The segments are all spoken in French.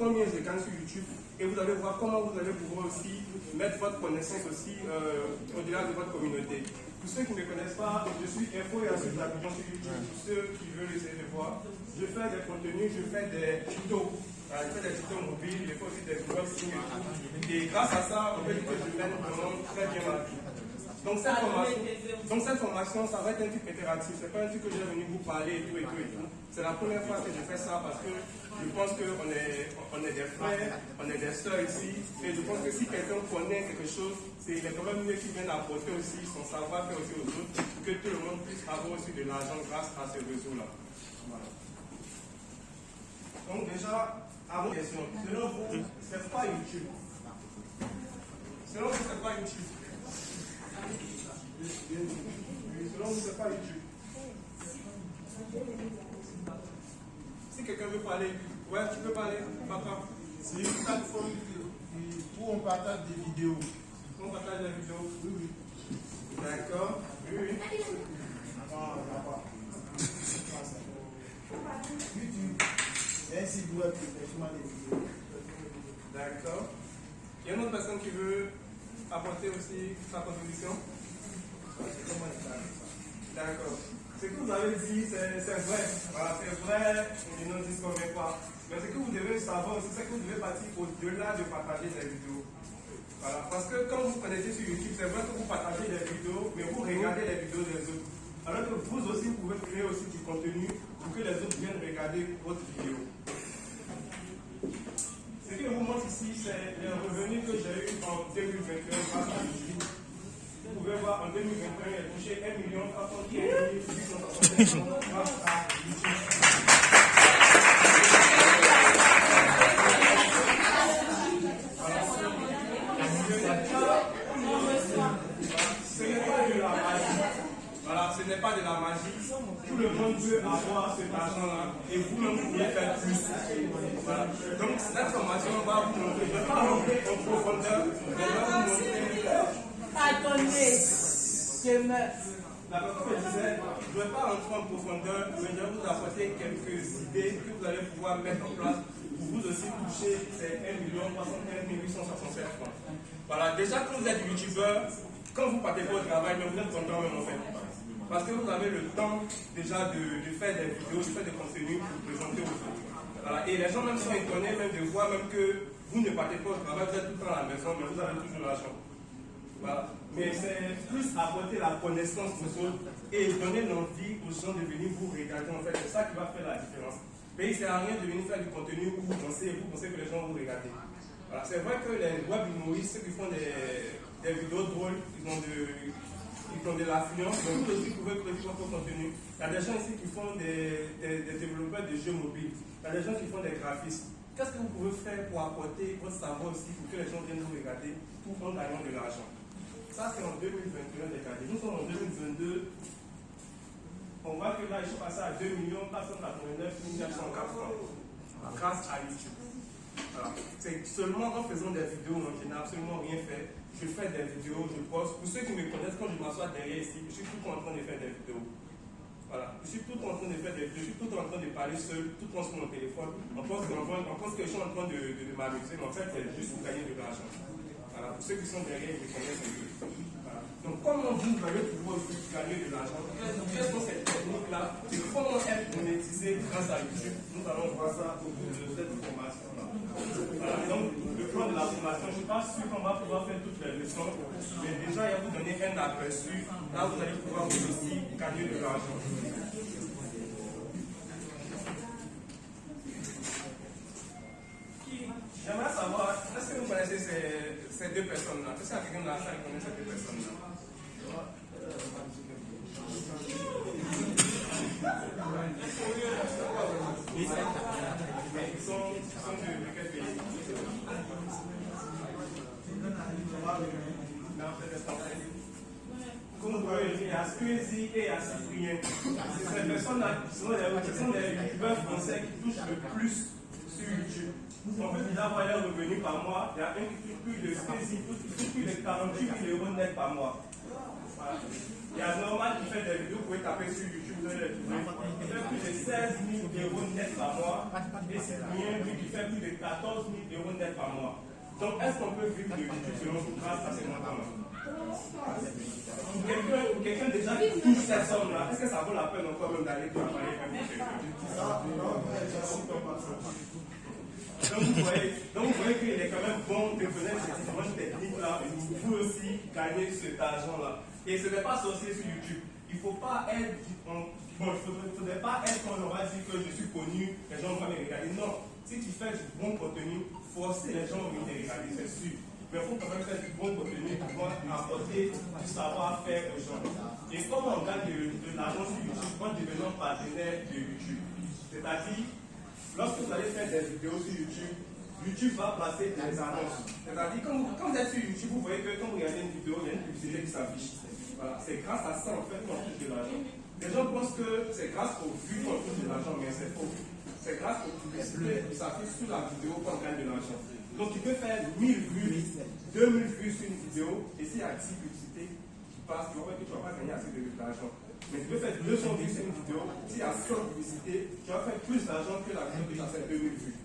combien de canaux sur YouTube et vous allez voir comment vous allez pouvoir aussi mettre votre connaissance aussi au-delà de votre communauté. Pour ceux qui ne me connaissent pas, je suis Info et ensuite l'Abidjan sur YouTube. Pour ceux qui veulent essayer de voir, je fais des contenus, je fais des tutos. Je fais des tutos mobiles, je fais aussi des unboxings et tout. Et grâce à ça, on peut dire que je mène vraiment très bien ma vie. Donc cette formation, ça va être un truc interactif. Ce n'est pas un truc que j'ai venu vous parler et tout et tout et tout. C'est la première fois que je fais ça parce que je pense qu'on est des frères, on est des sœurs ici. Et je pense que si quelqu'un connaît quelque chose, c'est quand même mieux qu'il vienne apporter aussi son savoir-faire aussi aux autres, pour que tout le monde puisse avoir aussi de l'argent grâce à ce réseau-là. Voilà. Donc déjà, à vos questions, selon vous, c'est pas YouTube. Selon vous, c'est pas YouTube. Selon vous, c'est pas YouTube. Si quelqu'un veut parler, ouais, tu peux parler, papa. C'est une plateforme où on partage des vidéos. On partage des vidéos. Oui, oui. D'accord. Oui, oui. YouTube, c'est un site web qui fait souvent des vidéos. D'accord. Il y a une autre personne qui veut apporter aussi sa contribution. D'accord. Ce que vous avez dit, c'est vrai. Voilà, c'est vrai, ils ne disent qu'on ne pas. Mais ce que vous devez savoir aussi, c'est que vous devez partir au-delà de partager des vidéos. Voilà, parce que quand vous connectez sur YouTube, c'est vrai que vous partagez des vidéos, mais vous regardez les vidéos des autres. Alors que vous aussi, vous pouvez créer aussi du contenu pour que les autres viennent regarder votre vidéo. Ce que je vous montre ici, c'est les revenus que j'ai eu en 2021 grâce à YouTube. Vous pouvez voir, en 2021, j'ai touché 1 315 861 grâce à YouTube. Ce n'est pas de la magie. Tout le monde peut avoir cet argent-là et vous-même vous pouvez faire plus. Voilà. Donc cette formation va vous montrer. Je ne vais pas rentrer en profondeur, mais elle va vous montrer. Pardonnez, je meurs. D'accord, comme je disais, je ne vais pas rentrer en profondeur, mais je vais vous apporter quelques idées que vous allez pouvoir mettre en place pour vous aussi toucher ces 1 315 867 francs. Voilà, déjà quand vous êtes youtubeur, quand vous partez pas au travail, vous êtes content même en fait. Parce que vous avez le temps déjà de faire des vidéos, de faire des contenus pour présenter aux autres. Voilà. Et les gens même sont étonnés même de voir même que vous ne partez pas au travail, vous êtes tout le temps à la maison, mais vous avez toujours l'argent. Voilà. Mais c'est plus apporter la connaissance aux autres et donner l'envie aux gens de venir vous regarder. En fait, c'est ça qui va faire la différence. Mais il ne sert à rien de venir faire du contenu où vous pensez que les gens vont vous regarder. Voilà. C'est vrai que les web humoristes, ceux qui font des vidéos drôles, ils ont de l'affluence, mais vous aussi pouvez créer votre contenu. Il y a des gens ici qui font des développeurs de jeux mobiles. Il y a des gens qui font des graphistes. Qu'est-ce que vous pouvez faire pour apporter votre savoir aussi pour que les gens viennent vous regarder tout en gagnant de l'argent? Ça, c'est en 2021, regardez. Nous sommes en 2022. On voit que là, ils sont passés à 2 489 904 francs grâce à YouTube. Voilà. C'est seulement en faisant des vidéos, moi, je n'ai absolument rien fait. Je fais des vidéos, je poste. Pour ceux qui me connaissent, quand je m'assois derrière ici, je suis tout en train de faire des vidéos. Voilà. Je suis tout en train de faire des vidéos, je suis tout en train de parler seul, tout en sur mon téléphone. On pense que je suis en train de m'amuser, mais en fait, c'est juste pour gagner de l'argent. Voilà. Pour ceux qui sont derrière, ils me connaissent un peu. Voilà. Donc, comment vous allez pouvoir gagner de l'argent? Quelles sont ces techniques-là? Et comment être monétisé grâce à YouTube? Nous allons voir ça au bout de cette formation-là. Voilà. Donc, le plan de la formation, je ne suis pas sûr qu'on va pouvoir faire toutes les leçons, mais déjà, il va vous donner un aperçu. Là, vous allez pouvoir vous aussi gagner de l'argent. J'aimerais savoir, est-ce que vous connaissez ces deux personnes-là? Est-ce qu'il y a quelqu'un dans la salle qui connaît ces deux personnes-là? Ils sont de quel pays? Comme vous voyez, il y a Squeezie et il y a Cyprien. Ces personnes-là sont des youtubeurs français qui touchent le plus sur YouTube. on peut déjà voir les revenus par mois. Il y a un qui touche plus de 48 000 euros net par mois. Voilà. Il y a Normal qui fait des vidéos, vous pouvez taper sur YouTube, vous allez les trouver. Il fait plus de 16 000 euros net par mois. Et c'est bien vu qui fait plus de 14 000 euros net par mois. Donc, est-ce qu'on peut vivre de YouTube selon vous grâce à ces montants-là? Quelqu'un déjà qui touche cette somme-là, est-ce que ça vaut la peine encore même d'aller travailler un peu? Donc vous voyez qu'il est quand même bon de connaître ces différentes techniques-là pour vous aussi gagner cet argent-là. Et ce n'est pas sorcier sur YouTube. Il ne faut pas être, faudrait pas être quand on va dire que je suis connu, les gens vont me regarder. Non, si tu fais du bon contenu, forcer les gens vont te regarder, c'est sûr. Mais il faut quand même faire du bon contenu pour pouvoir apporter du savoir-faire aux gens. Et comment on gagne de l'argent sur YouTube en devenant partenaire de YouTube? C'est-à-dire, lorsque vous allez faire des vidéos sur YouTube, YouTube va placer des annonces. C'est-à-dire, quand vous êtes sur YouTube, vous voyez que quand vous regardez une vidéo, il y a une publicité qui s'affiche. Voilà. C'est grâce à ça en fait qu'on touche de l'argent. Les gens pensent que c'est grâce aux vues qu'on touche de l'argent, mais c'est faux. C'est grâce aux publicités qui s'affichent sur la vidéo qu'on gagne de l'argent. Donc tu peux faire 1000 vues, 2000 vues sur une vidéo, et s'il y a 10 publicités qui passent, tu vas voir que tu ne vas pas gagner assez d'argent. Mais tu peux faire 200 vues sur une vidéo, s'il y a 100 publicités, tu vas faire plus d'argent que la vidéo qui a fait 2000 vues.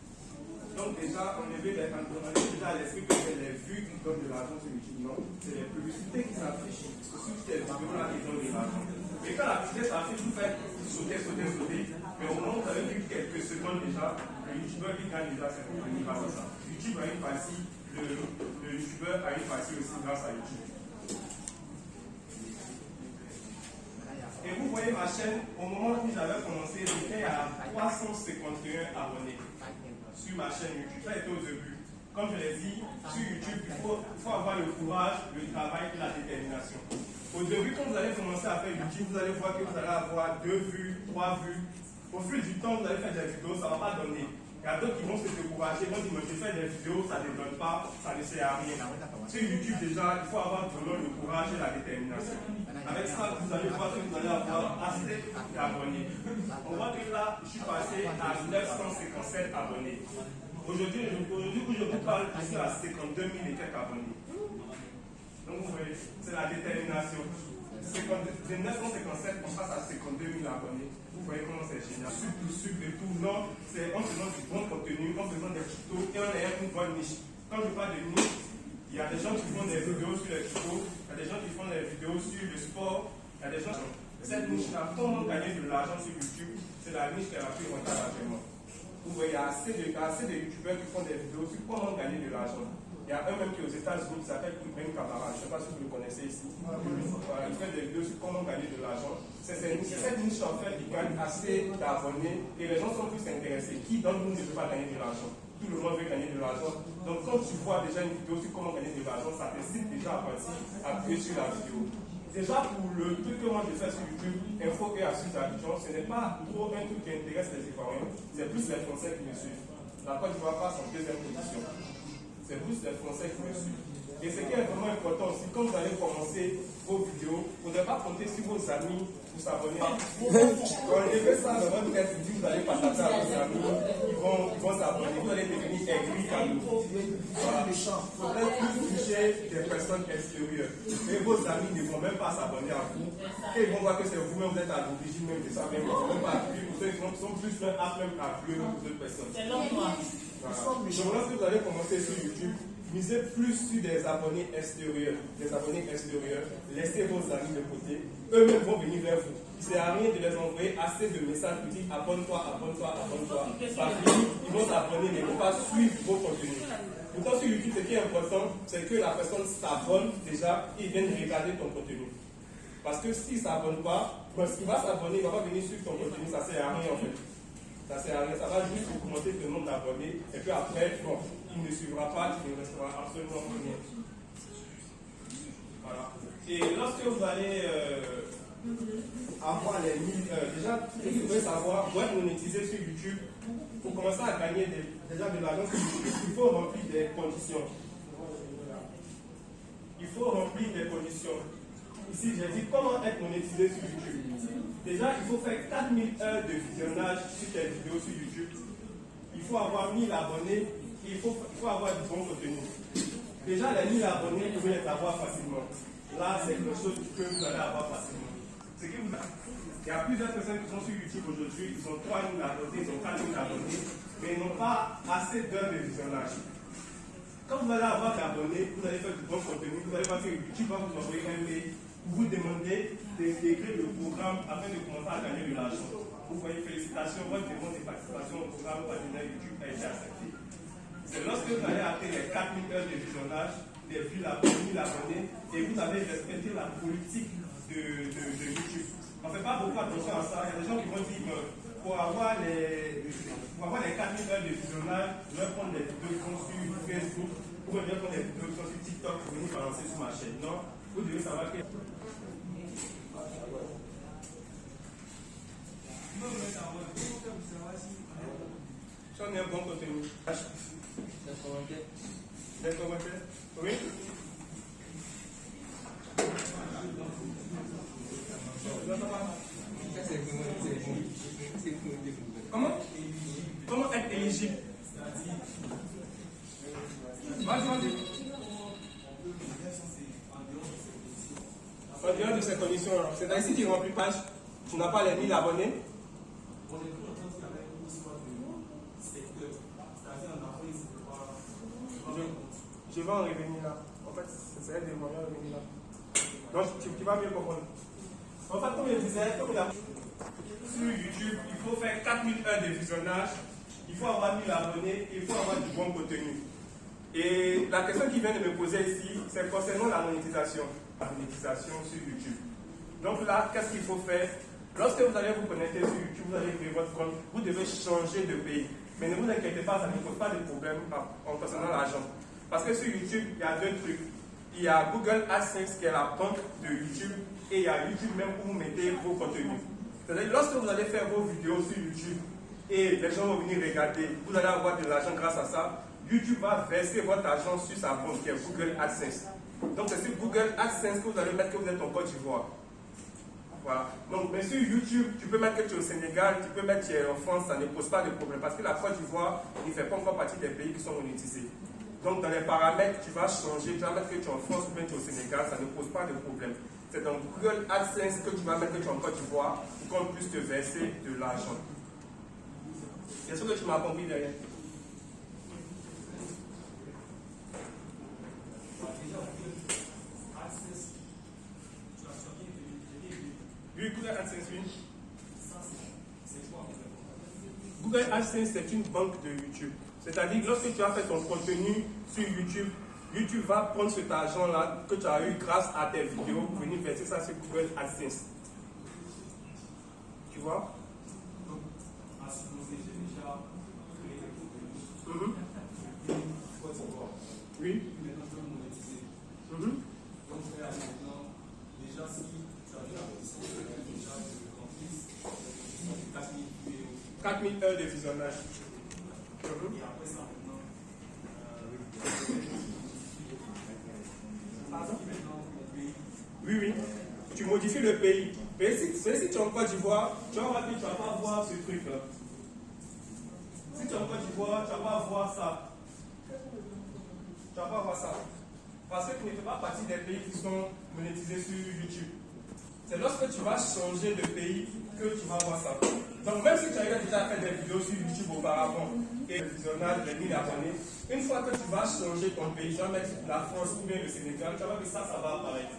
Donc déjà, on est déjà à l'esprit que c'est les vues qui donnent de l'argent sur YouTube. Non, c'est les publicités qui s'affichent sur ces vidéos-là qui donnent de l'argent. Et quand la publicité s'affiche, vous faites sauter. Mais au moment où vous avez vu quelques secondes déjà, le YouTubeur qui gagne déjà ses revenus grâce à ça. YouTube a une partie, le YouTubeur a une partie aussi grâce à YouTube. Et vous voyez ma chaîne, au moment où j'avais commencé, j'étais à 351 abonnés sur ma chaîne YouTube. Ça a été au début. Comme je l'ai dit, sur YouTube, il faut avoir le courage, le travail et la détermination. Au début, quand vous allez commencer à faire YouTube, vous allez voir que vous allez avoir 2 vues, 3 vues. Au fil du temps, vous allez faire des vidéos, ça ne va pas donner. Il y a d'autres qui vont se décourager, vont dire, je fais des vidéos, ça ne donne pas, ça ne sert à rien. Sur YouTube, déjà, il faut avoir vraiment le courage et la détermination. Avec ça, vous allez voir que vous allez avoir assez d'abonnés. On voit que là, je suis passé à 957 abonnés. Aujourd'hui, où je vous parle, je suis à 52 000 et quelques abonnés. Donc, vous voyez, c'est la détermination. De 957, on passe à 52 000 abonnés. Vous voyez comment c'est génial. Sup et tout. Non, c'est en faisant du bon contenu, en faisant des tutos et en ayant une bonne niche. Quand je parle de niche, il y a des gens qui font des vidéos sur les tutos, il y a des gens qui font des vidéos sur le sport, il y a des gens. Cette niche-là, comment gagner de l'argent sur YouTube, c'est la niche qui est la plus rentable actuellement. Vous voyez, il y a assez de youtubeurs qui font des vidéos sur comment gagner de l'argent. Il y a un même qui est aux États-Unis qui s'appelle Ibrahim Kamara, je ne sais pas si vous le connaissez ici. Voilà, il fait des vidéos sur comment gagner de l'argent. C'est cette niche en fait qui gagne assez d'abonnés et les gens sont plus intéressés. Qui d'entre nous ne veut pas gagner de l'argent? Tout le monde veut gagner de l'argent. Donc quand tu vois déjà une vidéo sur comment gagner de l'argent, ça t'incite déjà à partir à appuyer sur la vidéo. Déjà pour le truc que moi je fais sur YouTube, Info et Astuces d'Abidjan, ce n'est pas trop un truc qui intéresse les Ivoiriens, c'est plus les Français qui me suivent. La Côte d'Ivoire passe en deuxième position. C'est plus les Français qui me suivent. Et ce qui est vraiment important aussi, quand vous allez commencer vos vidéos, vous ne devez pas compter sur vos amis pour s'abonner. Quand on fait ça dans votre tête, vous allez partager à vos amis, ils vont s'abonner, vous allez devenir aigri comme nous. Voilà. Il faudrait plus toucher des personnes extérieures. Et vos amis ne vont même pas s'abonner à vous. Et ils vont voir que c'est vous-même, vous êtes à l'origine même de ça, même. Ils ne vont même pas appuyer pour ceux qui sont plus même à plus que d'autres personnes. C'est l'emploi. Voilà. Donc lorsque vous allez commencer sur YouTube, misez plus sur des abonnés extérieurs. Laissez vos amis de côté. Eux-mêmes vont venir vers vous. Il ne sert à rien de les envoyer assez de messages pour dire abonne-toi. Parce qu'ils vont s'abonner, mais ils ne vont pas suivre vos contenus. Pourtant, sur YouTube, ce qui est important, c'est que la personne s'abonne déjà et vienne regarder ton contenu. Parce que s'il ne s'abonne pas, parce qu'il va s'abonner, il ne va pas venir suivre ton contenu, ça ne sert à rien en fait. Ça sert à rien, ça va juste augmenter le nombre d'abonnés et puis après, bon, il ne suivra pas, il ne restera absolument rien. Voilà. Et lorsque vous allez avoir les 1000, déjà, vous devez savoir, pour être monétisé sur YouTube, pour commencer à gagner déjà de l'argent sur YouTube, il faut remplir des conditions. Il faut remplir des conditions. Ici, j'ai dit comment être monétisé sur YouTube. Déjà, il faut faire 4000 heures de visionnage sur tes vidéos sur YouTube. Il faut avoir 1000 abonnés il faut avoir du bon contenu. Déjà, les 1000 abonnés, vous pouvez les avoir facilement. Là, c'est quelque chose que vous allez avoir facilement. Il y a plusieurs personnes qui sont sur YouTube aujourd'hui, ils ont 3000 abonnés, ils ont 4000 abonnés, mais ils n'ont pas assez d'heures de visionnage. Quand vous allez avoir des abonnés, vous allez faire du bon contenu, vous allez voir que YouTube va vous envoyer un mail pour vous demander d'intégrer le programme afin de commencer à gagner de l'argent. Vous voyez, félicitations, votre demande de participation au programme partenaire YouTube a été acceptée. C'est lorsque vous allez atteindre les 4000 heures de visionnage, les 1000 abonnés, et vous avez respecté la politique de YouTube. On ne fait pas beaucoup attention à ça. Il y a des gens qui vont dire que pour avoir les 4000 heures de visionnage, je vais prendre des vidéos qui sont sur Facebook, ou je vais prendre des vidéos qui sont sur TikTok pour venir balancer sur ma chaîne. Non, vous devez savoir que. Si on est un bon contenu. Des commentaires. Oui. Comment être éligible? Vas-y. En dehors de ces conditions, c'est-à-dire si tu ne remplis pas, tu n'as pas les 1000 abonnés. Je vais en revenir là. En fait, c'est des moyens de revenir là. Donc, tu vas mieux comprendre. En fait, comme je disais, sur YouTube, il faut faire 4000 heures de visionnage, il faut avoir 1000 abonnés, il faut avoir du bon contenu. Et la question qui vient de me poser ici, c'est concernant la monétisation. La monétisation sur YouTube. Donc là, qu'est-ce qu'il faut faire? Lorsque vous allez vous connecter sur YouTube, vous allez créer votre compte, vous devez changer de pays. Mais ne vous inquiétez pas, ça ne pose pas de problème en concernant l'argent. Parce que sur YouTube, il y a deux trucs. Il y a Google AdSense qui est la banque de YouTube et il y a YouTube même où vous mettez vos contenus. C'est-à-dire lorsque vous allez faire vos vidéos sur YouTube et les gens vont venir regarder, vous allez avoir de l'argent grâce à ça. YouTube va verser votre argent sur sa banque qui est Google AdSense. Donc c'est sur Google AdSense que vous allez mettre que vous êtes en Côte d'Ivoire. Voilà. Donc, mais sur YouTube, tu peux mettre que tu es au Sénégal, tu peux mettre que tu es en France, ça ne pose pas de problème parce que la Côte d'Ivoire ne fait pas encore partie des pays qui sont monétisés. Donc, dans les paramètres, tu vas changer, tu vas mettre que tu es en France ou bien tu es au Sénégal, ça ne pose pas de problème. C'est dans Google AdSense que tu vas mettre que tu es en Côte d'Ivoire pour qu'on puisse te verser de l'argent. Est-ce que tu m'as compris derrière? Oui, Google AdSense, oui. Google AdSense, c'est une banque de YouTube. C'est-à-dire que lorsque tu as fait ton contenu sur YouTube, YouTube va prendre cet argent-là que tu as eu grâce à tes vidéos pour venir verser ça sur Google AdSense. Tu vois? Donc, à supposer, j'ai déjà créé des contenus. Oui. Maintenant, je peux monétiser. Donc, je vais aller maintenant, déjà, si tu as déjà déjà de remplisse 4000 vidéos. 4000 heures de visionnage. Et après ça, maintenant, Pardon? mon pays. Oui. Tu modifies le pays. Mais si tu es en Côte d'Ivoire, tu vas pas voir ce truc-là. Si tu es en Côte d'Ivoire, tu vas pas voir ça. Tu vas pas voir ça. Parce que tu ne fais pas partie des pays qui sont monétisés sur YouTube. C'est lorsque tu vas changer de pays que tu vas voir ça. Donc même si tu as déjà fait des vidéos sur YouTube auparavant et le visionnage des 1000 abonnés, une fois que tu vas changer ton pays, tu vas mettre la France ou bien le Sénégal, tu vas voir que ça va apparaître.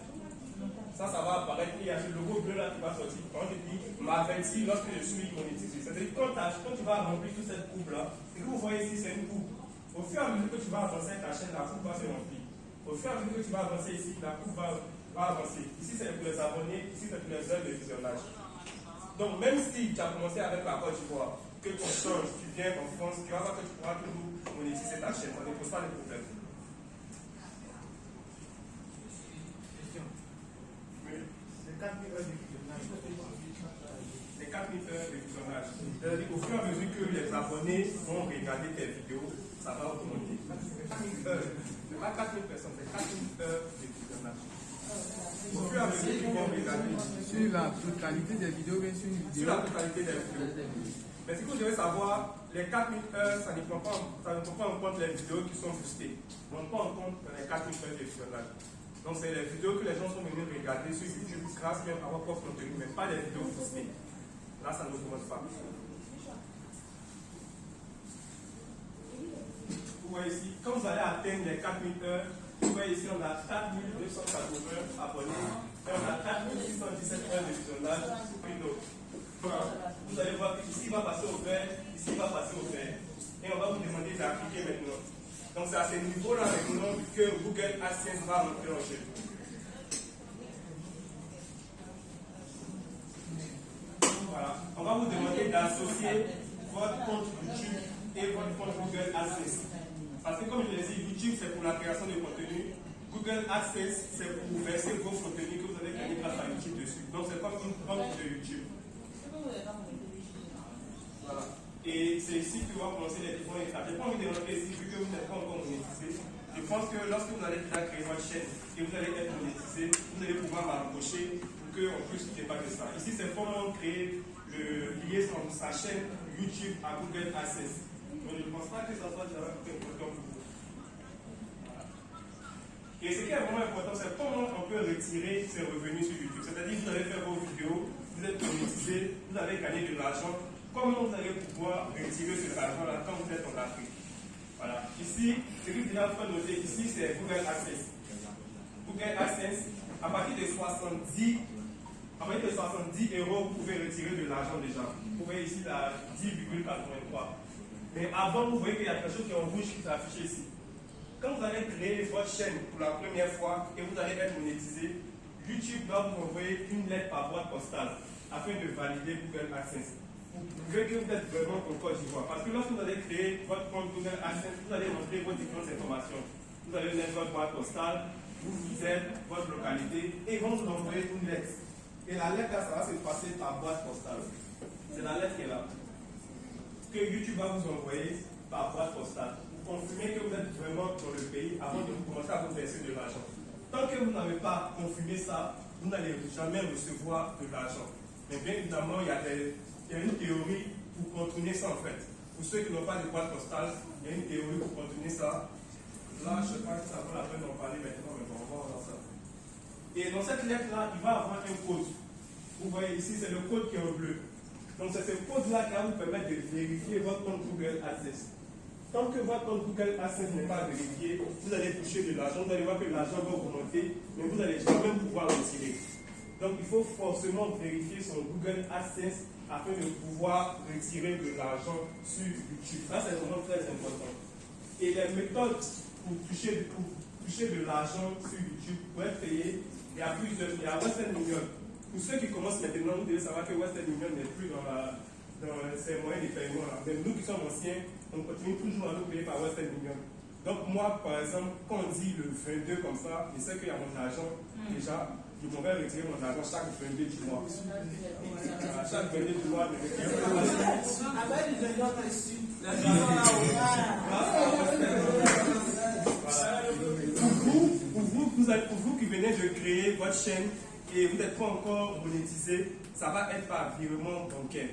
Ça va apparaître. Il y a ce logo bleu là qui va sortir. Quand je dis m'avertir lorsque je suis monétisé. C'est-à-dire quand tu vas remplir toute cette coupe là, ce que vous voyez ici, c'est une coupe. Au fur et à mesure que tu vas avancer ta chaîne, la coupe va se remplir. Au fur et à mesure que tu vas avancer ici, la coupe va avancer. Ici, c'est pour les abonnés, ici, c'est pour les heures de visionnage. Donc, même si tu as commencé avec la Côte d'Ivoire, que tu changes, tu viens en France, tu vas voir que tu pourras toujours monétiser ta chaîne. Ça ne pose pas de problème. Oui. Les 4000 heures de visionnage. Les 4000 heures de visionnage. C'est-à-dire qu'au fur et à mesure que les abonnés vont regarder tes vidéos, ça va augmenter. 4000 heures. Ce n'est pas 4000 personnes, c'est 4000 heures de visionnage. Au fur et à mesure qu'ils vont regarder. Sur la totalité des vidéos, bien sûr, une vidéo. Sur la totalité des vidéos. Mais ce que vous devez savoir, les 4000 heures, ça ne prend pas en compte les vidéos qui sont boostées. On ne prend pas en compte les 4000 heures de visionnage. Donc, c'est les vidéos que les gens sont venus regarder sur YouTube grâce même à leur propre contenu, mais pas les vidéos boostées. Là, ça ne commence pas. Vous voyez ici, quand vous allez atteindre les 4000 heures, vous voyez ici, on a 4280 abonnés et on a 4617 heures de visionnage sur une autre. Vous allez voir qu'ici, il va passer au vert, ici, il va passer au vert. Et on va vous demander d'appliquer maintenant. Donc, c'est à ce niveau-là maintenant que Google AdSense va rentrer en jeu. Voilà. On va vous demander d'associer votre compte YouTube et votre compte Google AdSense. Parce que comme je l'ai dit, YouTube c'est pour la création de contenu, Google AdSense c'est pour verser vos contenus que vous avez créés grâce à YouTube dessus. Donc c'est comme une compte de YouTube. Voilà. Et c'est ici que va commencer les différentes étapes. Je n'ai pas envie de rentrer ici vu que vous n'êtes pas encore monétisé. Je pense que lorsque vous allez déjà créer votre chaîne et vous allez être monétisé, vous allez pouvoir m'approcher pour qu'on puisse débattre de ça. Ici c'est comment créer le lier sa chaîne YouTube à Google AdSense. Donc je ne pense pas que ça soit déjà important pour vous. Voilà. Et ce qui est vraiment important, c'est comment on peut retirer ses revenus sur YouTube. C'est-à-dire que vous allez faire vos vidéos, vous êtes monétisé, vous avez gagné de l'argent. Comment vous allez pouvoir retirer cet argent-là quand vous êtes en Afrique? Voilà. Ici, ce que vous allez noter ici, c'est Google AdSense. Google AdSense, à partir de 70 euros, vous pouvez retirer de l'argent déjà. Vous voyez ici la 10,83. Mais avant, vous voyez qu'il y a quelque chose qui est en rouge qui s'est affiché ici. Quand vous allez créer votre chaîne pour la première fois et vous allez être monétisé, YouTube doit vous envoyer une lettre par boîte postale afin de valider Google AdSense. Vous pouvez que vous êtes vraiment en Côte d'Ivoire. Parce que lorsque vous allez créer votre compte Google AdSense, vous allez rentrer vos différentes informations. Vous allez mettre votre boîte postale, vous êtes, votre localité, et ils vont vous envoyer une lettre. Et la lettre là, ça va se passer par boîte postale. C'est la lettre qui est là. Que YouTube va vous envoyer par boîte postale. Vous confirmez que vous êtes vraiment dans le pays avant de commencer à vous verser de l'argent. Tant que vous n'avez pas confirmé ça, vous n'allez jamais recevoir de l'argent. Mais bien évidemment, il y a une théorie pour contourner ça en fait. Pour ceux qui n'ont pas de boîte postale, il y a une théorie pour contourner ça. Là, je ne sais pas si ça vaut la peine d'en parler maintenant, mais bon, on va voir ça. Et dans cette lettre-là, il va avoir un code. Vous voyez ici, c'est le code qui est en bleu. Donc c'est ce code-là qui va vous permettre de vérifier votre compte Google AdSense. Tant que votre compte Google AdSense n'est pas vérifié, vous allez toucher de l'argent, vous allez voir que l'argent va augmenter, mais vous allez jamais pouvoir le retirer. Donc il faut forcément vérifier son Google AdSense afin de pouvoir retirer de l'argent sur YouTube. Ça c'est vraiment très important. Et les méthodes pour toucher de l'argent sur YouTube, pour être payé, il y a plusieurs. Il y a Western Union. Pour ceux qui commencent maintenant, vous devez savoir que Western Union n'est plus dans ces moyens de paiement. Mais nous qui sommes anciens, on continue toujours à nous payer par Western Union. Donc moi, par exemple, quand on dit le 22 comme ça, je sais qu'il y a mon argent déjà, je m'en vais retirer mon argent chaque 22 du mois. Chaque 22 du mois, je vais retirer mon argent. Avec les autres ici. Pour vous qui venez de créer votre chaîne et vous n'êtes pas encore monétisé, ça va être par virement bancaire.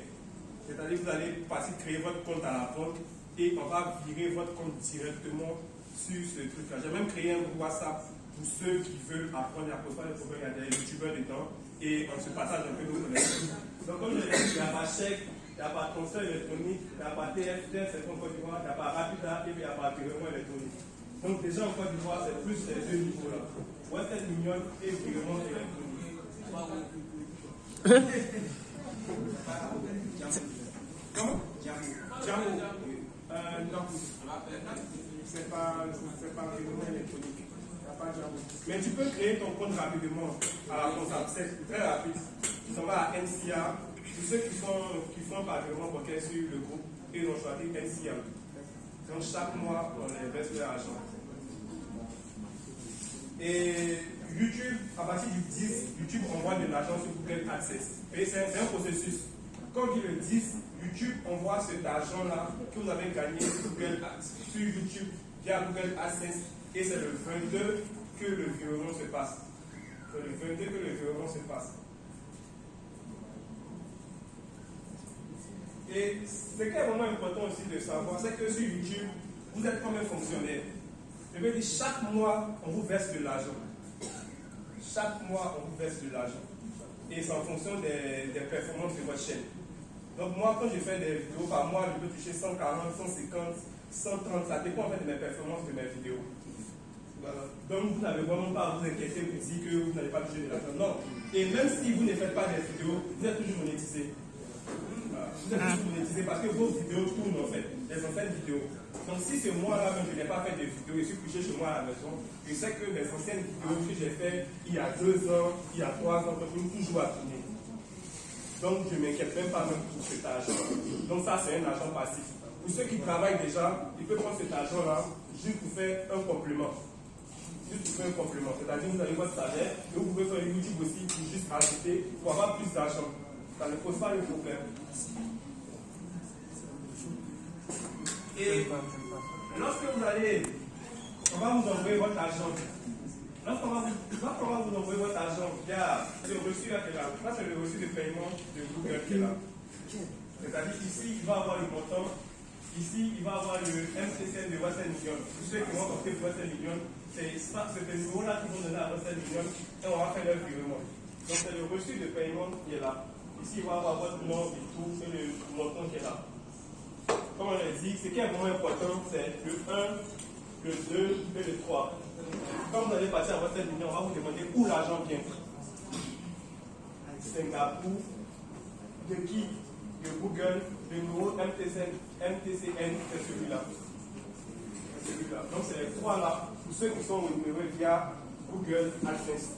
C'est-à-dire que vous allez passer créer votre compte à la banque et on va virer votre compte directement sur ce truc-là. J'ai même créé un groupe WhatsApp pour ceux qui veulent apprendre à poser des problèmes. Il y a des youtubeurs dedans et on se partage un peu nos connaissances. Donc comme je l'ai dit, il n'y a pas chèque, il n'y a pas transfert électronique, il n'y a pas TFT, c'est en Côte d'Ivoire, il n'y a pas Rapida et il n'y a pas virement électronique. Donc déjà en Côte d'Ivoire, c'est plus les deux niveaux-là. Western Union et virement électronique. Comment? Django. Non. C'est pas virement électronique. Il n'y a pas Django. Mais tu peux créer ton compte rapidement à la comptable. C'est très rapide. Tu s'en vas à NCA. Tous ceux qui font par virement bancaire sur le groupe, ils ont choisi NCA. Donc chaque mois, on investe leur argent. Et YouTube, à partir du 10, YouTube envoie de l'argent sur Google AdSense. Et c'est un processus. Quand il le 10, YouTube envoie cet argent-là que vous avez gagné sur YouTube via Google AdSense. Et c'est le 22 que le virement se passe. C'est le 22 que le virement se passe. Et Et ce qui est vraiment important aussi de savoir, c'est que sur YouTube, vous êtes comme un fonctionnaire. Je veux dire, chaque mois, on vous verse de l'argent. Chaque mois, on vous verse de l'argent. Et c'est en fonction des performances de votre chaîne. Donc moi, quand je fais des vidéos par mois, je peux toucher 140, 150, 130. Ça dépend en fait de mes performances de mes vidéos. Voilà. Donc vous n'avez vraiment pas à vous inquiéter pour dire que vous n'allez pas toucher de l'argent. Non. Et même si vous ne faites pas des vidéos, vous êtes toujours monétisé. Voilà. Vous êtes toujours monétisé parce que vos vidéos tournent en fait, les anciennes vidéos. Donc si ce mois-là, même je n'ai pas fait de vidéos, je suis couché chez moi à la maison, je sais que les anciennes vidéos que j'ai faites il y a 2 ans, il y a 3 ans, continuent toujours à tourner. Donc je ne m'inquiète même pas même pour cet argent. Donc ça c'est un argent passif. Pour ceux qui travaillent déjà, ils peuvent prendre cet argent-là juste pour faire un complément. Juste pour faire un complément. C'est-à-dire vous avez votre salaire, et vous pouvez faire YouTube aussi pour juste ajouter, pour avoir plus d'argent. Ça ne pose pas de problème. Et lorsque vous allez, on va vous envoyer votre argent. Lorsqu'on va vous envoyer votre argent, il y a le reçu là qui est là. Ça, c'est le reçu de paiement de Google qui est là. C'est-à-dire ici, il va avoir le montant. Ici, il va avoir le MTCN de Western Union. Tous ceux qui vont compter pour Western Union, c'est ce numéro-là qu'ils vont donner à Western Union et on va faire leur virement. Donc, c'est le reçu de paiement qui est là. Ici, il va avoir votre nom et tout, et le montant qui est là. Comme on l'a dit, ce qui est vraiment important, c'est le 1, le 2 et le 3. Quand vous allez passer à votre union, on va vous demander où l'argent vient. Singapour, de qui? De Google, le numéro MTCN, c'est celui-là. Donc c'est les 3 là, pour ceux qui sont au numéro via Google AdSense.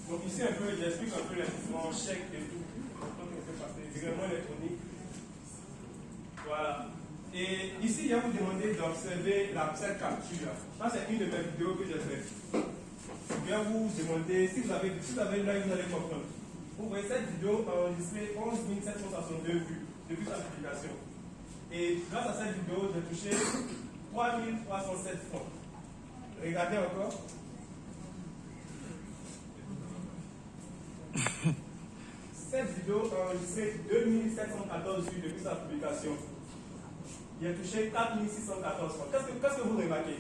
Donc ici un peu, j'explique un peu les différents chèques et tout. Donc on peut passer virement électronique. Voilà. Et ici, il va vous demander d'observer cette capture. Ça, c'est une de mes vidéos que j'ai faite. Je vais vous demander, si vous avez l'œil, vous allez comprendre. Vous voyez cette vidéo enregistrée 11 762 vues depuis sa publication. Et grâce à cette vidéo, j'ai touché 3 307 francs. Regardez encore. Cette vidéo a enregistré 2714 vues depuis sa publication. Il a touché 4614 francs. Qu'est-ce que vous remarquez?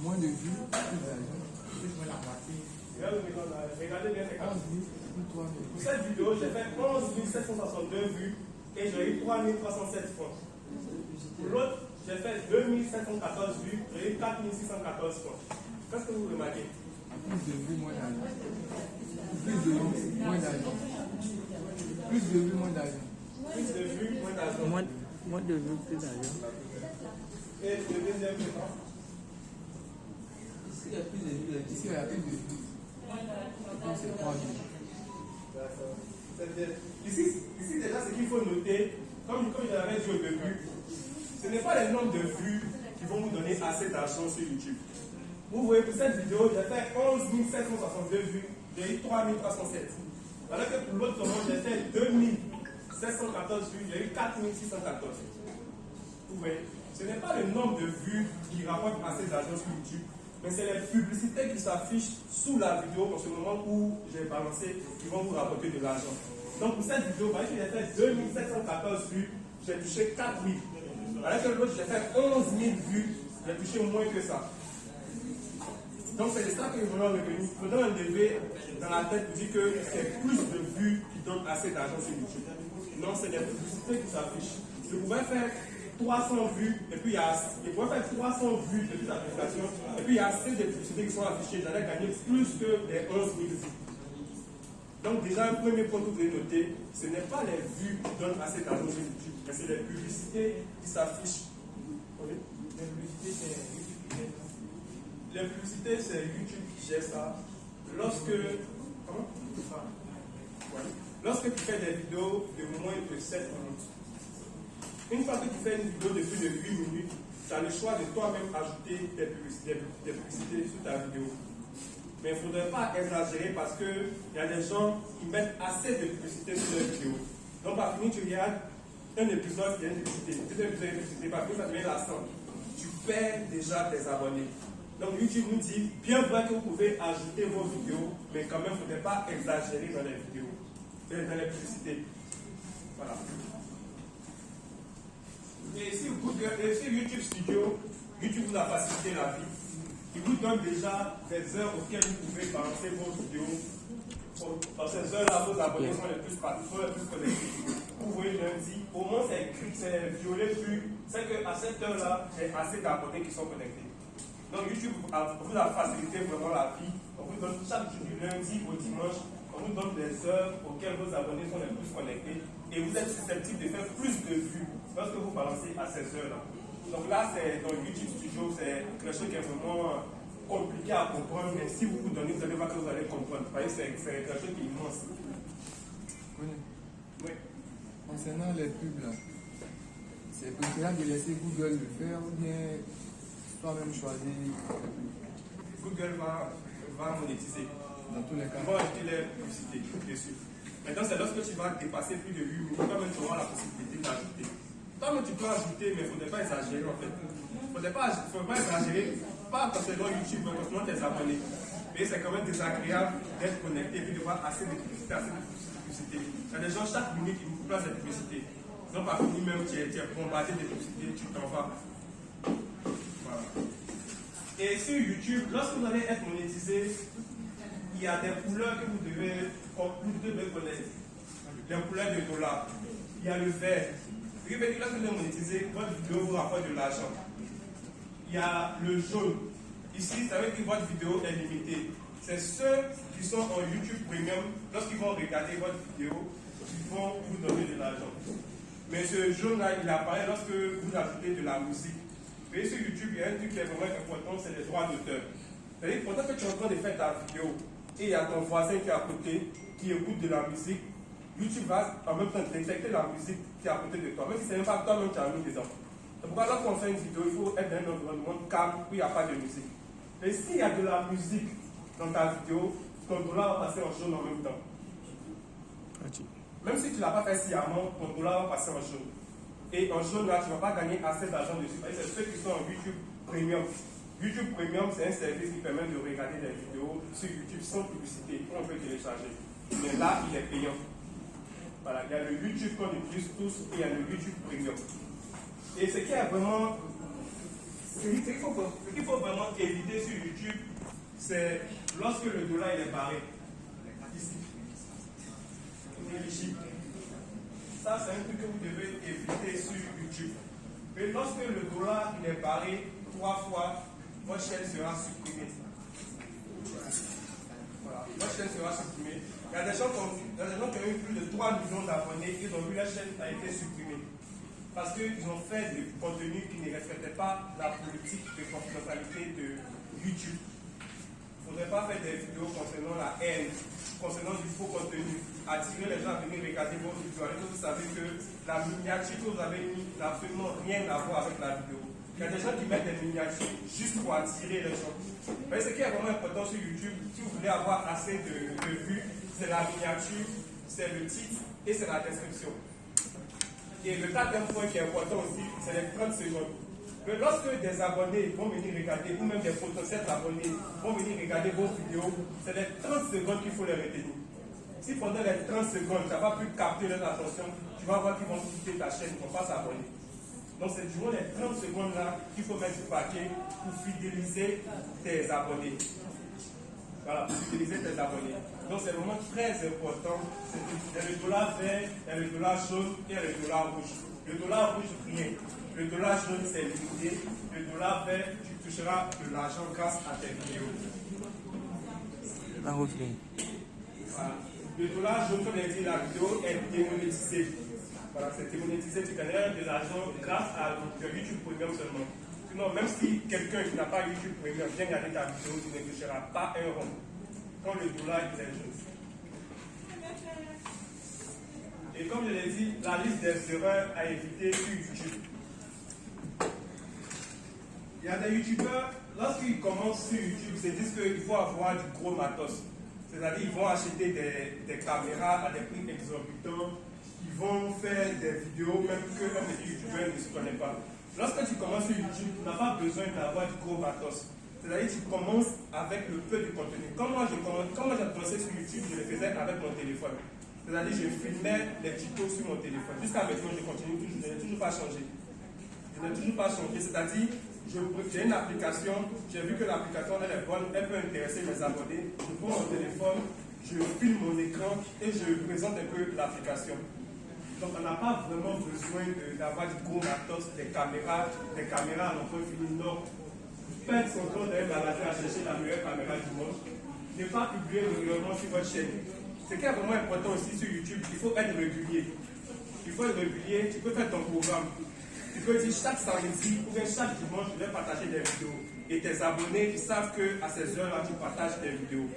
Moins de vues, plus d'argent. Regardez bien ces cas. Pour Pour cette vidéo, j'ai fait 11 762 vues et j'ai eu 3307 francs. Pour l'autre, j'ai fait 2714 vues et j'ai eu 4614 francs. Qu'est-ce que vous remarquez? Plus de vues, moins d'argent. Plus de vues, moins d'argent. Plus de vues, moins d'argent. Plus de vues, moins d'argent. Moins de vues, plus d'argent. Et le deuxième, c'est quoi? Ici, il y a plus de vues. Ici, il y a plus de vues. Donc, c'est 3 vues. Ici, déjà, ce qu'il faut noter, comme je l'avais dit au début, ce n'est pas les nombres de vues qui vont vous donner assez d'argent sur YouTube. Vous voyez, pour cette vidéo, j'ai fait 11 762 vues, j'ai eu 3307. Alors que pour l'autre moment, j'ai fait 2714 vues, j'ai eu 4614. Vous voyez, ce n'est pas le nombre de vues qui rapporte assez d'argent sur YouTube, mais c'est les publicités qui s'affichent sous la vidéo en ce moment où j'ai balancé qui vont vous rapporter de l'argent. Donc pour cette vidéo, voyez que j'ai fait 2714 vues, j'ai touché 4000. Alors que l'autre, j'ai fait 11 000 vues, j'ai touché moins que ça. Donc c'est de ça que nous voulons revenir. Il faudra enlever dans la tête pour dire que c'est plus de vues qui donnent assez d'argent sur YouTube. Non, c'est les publicités qui s'affichent. Je pouvais faire 300 vues, et puis je pouvais faire 300 vues depuis la publication, et puis il y a assez de publicités qui sont affichées. J'allais gagner plus que les 11 000 vues. Donc déjà, un premier point que vous devez noter, ce n'est pas les vues qui donnent assez d'argent sur YouTube, mais c'est les publicités qui s'affichent. Oui. Les publicités, c'est YouTube qui gère ça. Lorsque tu fais des vidéos de moins de 7 minutes, une fois que tu fais une vidéo de plus de 8 minutes, tu as le choix de toi-même ajouter des publicités sur ta vidéo. Mais il ne faudrait pas exagérer parce qu'il y a des gens qui mettent assez de publicités sur leur vidéo. Donc, par finir, tu regardes un épisode qui a une publicité, par contre, ça devient lassant. Tu perds déjà tes abonnés. Donc YouTube nous dit, bien vrai que vous pouvez ajouter vos vidéos, mais quand même, il ne faudrait pas exagérer dans les vidéos, dans les publicités. Voilà. Et si YouTube Studio, YouTube vous a facilité la vie. Il vous donne déjà des heures auxquelles vous pouvez balancer vos vidéos. Dans ces heures-là, vos abonnés sont les plus connectés. Vous voyez lundi, au moins c'est écrit, c'est violet plus. C'est qu'à cette heure-là, j'ai assez d'abonnés qui sont connectés. Donc YouTube vous a facilité vraiment la vie. On vous donne chaque jour du lundi au dimanche, on vous donne des heures auxquelles vos abonnés sont les plus connectés. Et vous êtes susceptible de faire plus de vues lorsque vous balancez à ces heures-là. Donc là, c'est dans YouTube Studio, c'est quelque chose qui est vraiment compliqué à comprendre, mais si vous vous donnez, vous allez voir que vous allez comprendre. Vous voyez, c'est quelque chose qui est immense. Oui. Concernant les pubs, là, c'est préférable de laisser Google le faire ou bien toi-même choisir les pubs? Google va monétiser. Dans tous les cas. Ils vont acheter les publicités, bien sûr. Maintenant, c'est lorsque tu vas dépasser plus de 8 minutes, toi-même tu auras la possibilité d'ajouter. Toi-même tu peux ajouter, mais il ne faudrait pas exagérer en fait. Il ne faudrait pas exagérer, pas concernant YouTube, mais concernant tes abonnés. Mais c'est quand même désagréable d'être connecté et puis de voir assez de publicité, Il y a des gens, chaque minute, ils vous placent des publicités. Donc, par fini, même, tu es bombardé de publicités, tu t'en vas. Voilà. Et sur YouTube, lorsque vous allez être monétisé, il y a des couleurs que vous devez connaître. Les couleurs de dollars. Il y a le vert. Ce qui veut dire que lorsque vous êtes monétisé, votre vidéo vous rapporte de l'argent. Il y a le jaune. Ici, ça veut dire que votre vidéo est limitée. C'est ceux qui sont en YouTube Premium, lorsqu'ils vont regarder votre vidéo, ils vont vous donner de l'argent. Mais ce jaune-là, il apparaît lorsque vous ajoutez de la musique. Vous voyez, sur YouTube, il y a un truc qui est vraiment important, c'est les droits d'auteur. C'est-à-dire, pendant que tu es en train de faire ta vidéo, et il y a ton voisin qui est à côté, qui écoute de la musique, YouTube va en même temps détecter la musique qui est à côté de toi, même si ce n'est pas toi-même qui as mis dedans. C'est pourquoi lorsqu'on fait une vidéo, il faut être dans un environnement calme où il n'y a pas de musique. Et s'il y a de la musique dans ta vidéo, ton dollar va passer en jaune en même temps. Même si tu ne l'as pas fait sciemment, ton dollar va passer en jaune. Et en jaune, là, tu ne vas pas gagner assez d'argent dessus. C'est ceux qui sont en YouTube Premium. YouTube Premium, c'est un service qui permet de regarder des vidéos sur YouTube sans publicité. On peut télécharger. Mais là, il est payant. Voilà, il y a le YouTube qu'on utilise tous et il y a le YouTube Premium. Et ce qui est vraiment. Ce qu'il faut vraiment éviter sur YouTube, c'est lorsque le dollar il est barré. Ici. Ça, c'est un truc que vous devez éviter sur YouTube. Mais lorsque le dollar il est barré 3 fois, votre chaîne sera supprimée. Voilà, votre chaîne sera supprimée. Il y a des gens qui ont eu plus de 3 millions d'abonnés, ils ont vu la chaîne a été supprimée. Parce qu'ils ont fait du contenu qui ne respectait pas la politique de confidentialité de YouTube. Il ne faudrait pas faire des vidéos concernant la haine, concernant du faux contenu, attirer les gens à venir regarder vos vidéos. Alors que vous savez que la miniature que vous avez mis n'a absolument rien à voir avec la vidéo. Il y a des gens qui mettent des miniatures juste pour attirer les gens. Mais ce qui est vraiment important sur YouTube, si vous voulez avoir assez de vues, c'est la miniature, c'est le titre et c'est la description. Et le quatrième point qui est important aussi, c'est les 30 secondes. Mais lorsque des abonnés vont venir regarder, ou même des potentiels abonnés vont venir regarder vos vidéos, c'est les 30 secondes qu'il faut les retenir. Si pendant les 30 secondes, tu n'as pas pu capter leur attention, tu vas voir qu'ils vont quitter ta chaîne, ils ne vont pas s'abonner. Donc c'est durant les 30 secondes là qu'il faut mettre du paquet pour fidéliser tes abonnés. Voilà, pour fidéliser tes abonnés. Donc c'est vraiment très important. Il y a le dollar vert, il y a le dollar jaune et il y a le dollar rouge. Le dollar rouge, rien. Le dollar jaune, c'est limité. Le dollar vert, tu toucheras de l'argent grâce à tes vidéos. Voilà. Le dollar jaune, comme il dit, la vidéo est démonétisée. Voilà, c'est démonétisé, tu gagneras de l'argent grâce à YouTube Premium seulement. Sinon, même si quelqu'un qui n'a pas YouTube Premium vient regarder ta vidéo, tu ne toucheras pas un rond. Quand le dollar est jaune. Et comme je l'ai dit, la liste des erreurs à éviter sur YouTube. Il y a des youtubeurs, lorsqu'ils commencent sur YouTube, ils se disent qu'il faut avoir du gros matos. C'est-à-dire qu'ils vont acheter des caméras à des prix exorbitants. Ils vont faire des vidéos même qu'un petit youtubeur ne se connaît pas. Lorsque tu commences sur YouTube, tu n'as pas besoin d'avoir du gros matos. C'est-à-dire que tu commences avec le peu du contenu. Quand moi j'ai commencé sur YouTube, je le faisais avec mon téléphone. C'est-à-dire que je filmais les tutos sur mon téléphone. Jusqu'à maintenant, je continue toujours, je n'ai toujours pas changé. Je n'ai toujours pas changé. C'est-à-dire, j'ai une application, j'ai vu que l'application elle est bonne, elle peut intéresser mes abonnés. Je prends mon téléphone, je filme mon écran et je présente un peu l'application. Donc on n'a pas vraiment besoin d'avoir du gros matos, des caméras à l'emploi fini. Non. Perdre son temps d'aller balader à chercher la meilleure caméra du monde. Ne pas publier régulièrement sur votre chaîne. Ce qui est vraiment important aussi sur YouTube, il faut être régulier. Il faut être régulier, tu peux faire ton programme. Tu peux dire chaque samedi ou bien chaque dimanche, je vais partager des vidéos. Et tes abonnés, ils savent qu'à ces heures-là, tu partages tes vidéos.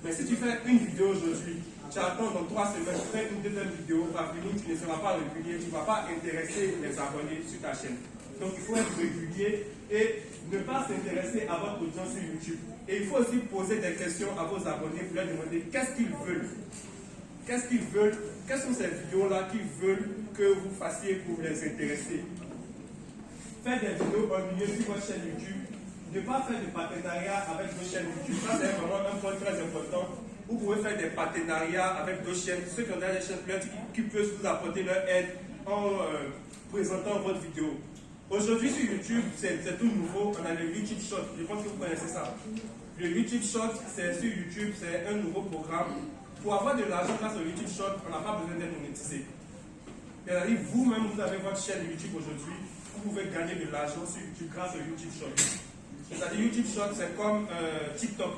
Mais si tu fais une vidéo aujourd'hui, tu attends dans 3 semaines, tu fais une deuxième vidéo, pas fini, tu ne seras pas régulier, tu ne vas pas intéresser les abonnés sur ta chaîne. Donc il faut être régulier et ne pas s'intéresser à votre audience sur YouTube. Et il faut aussi poser des questions à vos abonnés pour leur demander qu'est-ce qu'ils veulent. Qu'est-ce qu'ils veulent? Quelles sont ces vidéos-là qu'ils veulent que vous fassiez pour les intéresser? Faites des vidéos en milieu sur votre chaîne YouTube. Ne pas faire de partenariat avec vos chaînes YouTube. Ça, c'est vraiment un point très important. Vous pouvez faire des partenariats avec d'autres chaînes. Ceux qui ont des chaînes qui peuvent vous apporter leur aide en présentant votre vidéo. Aujourd'hui sur YouTube, c'est tout nouveau. On a le YouTube Short. Je pense que vous connaissez ça. Le YouTube Short, c'est sur YouTube, c'est un nouveau programme. Pour avoir de l'argent grâce au YouTube Short, on n'a pas besoin d'être monétisé. C'est-à-dire, vous-même, vous avez votre chaîne YouTube aujourd'hui, vous pouvez gagner de l'argent sur YouTube grâce au YouTube Short. C'est-à-dire, YouTube Short, c'est comme TikTok.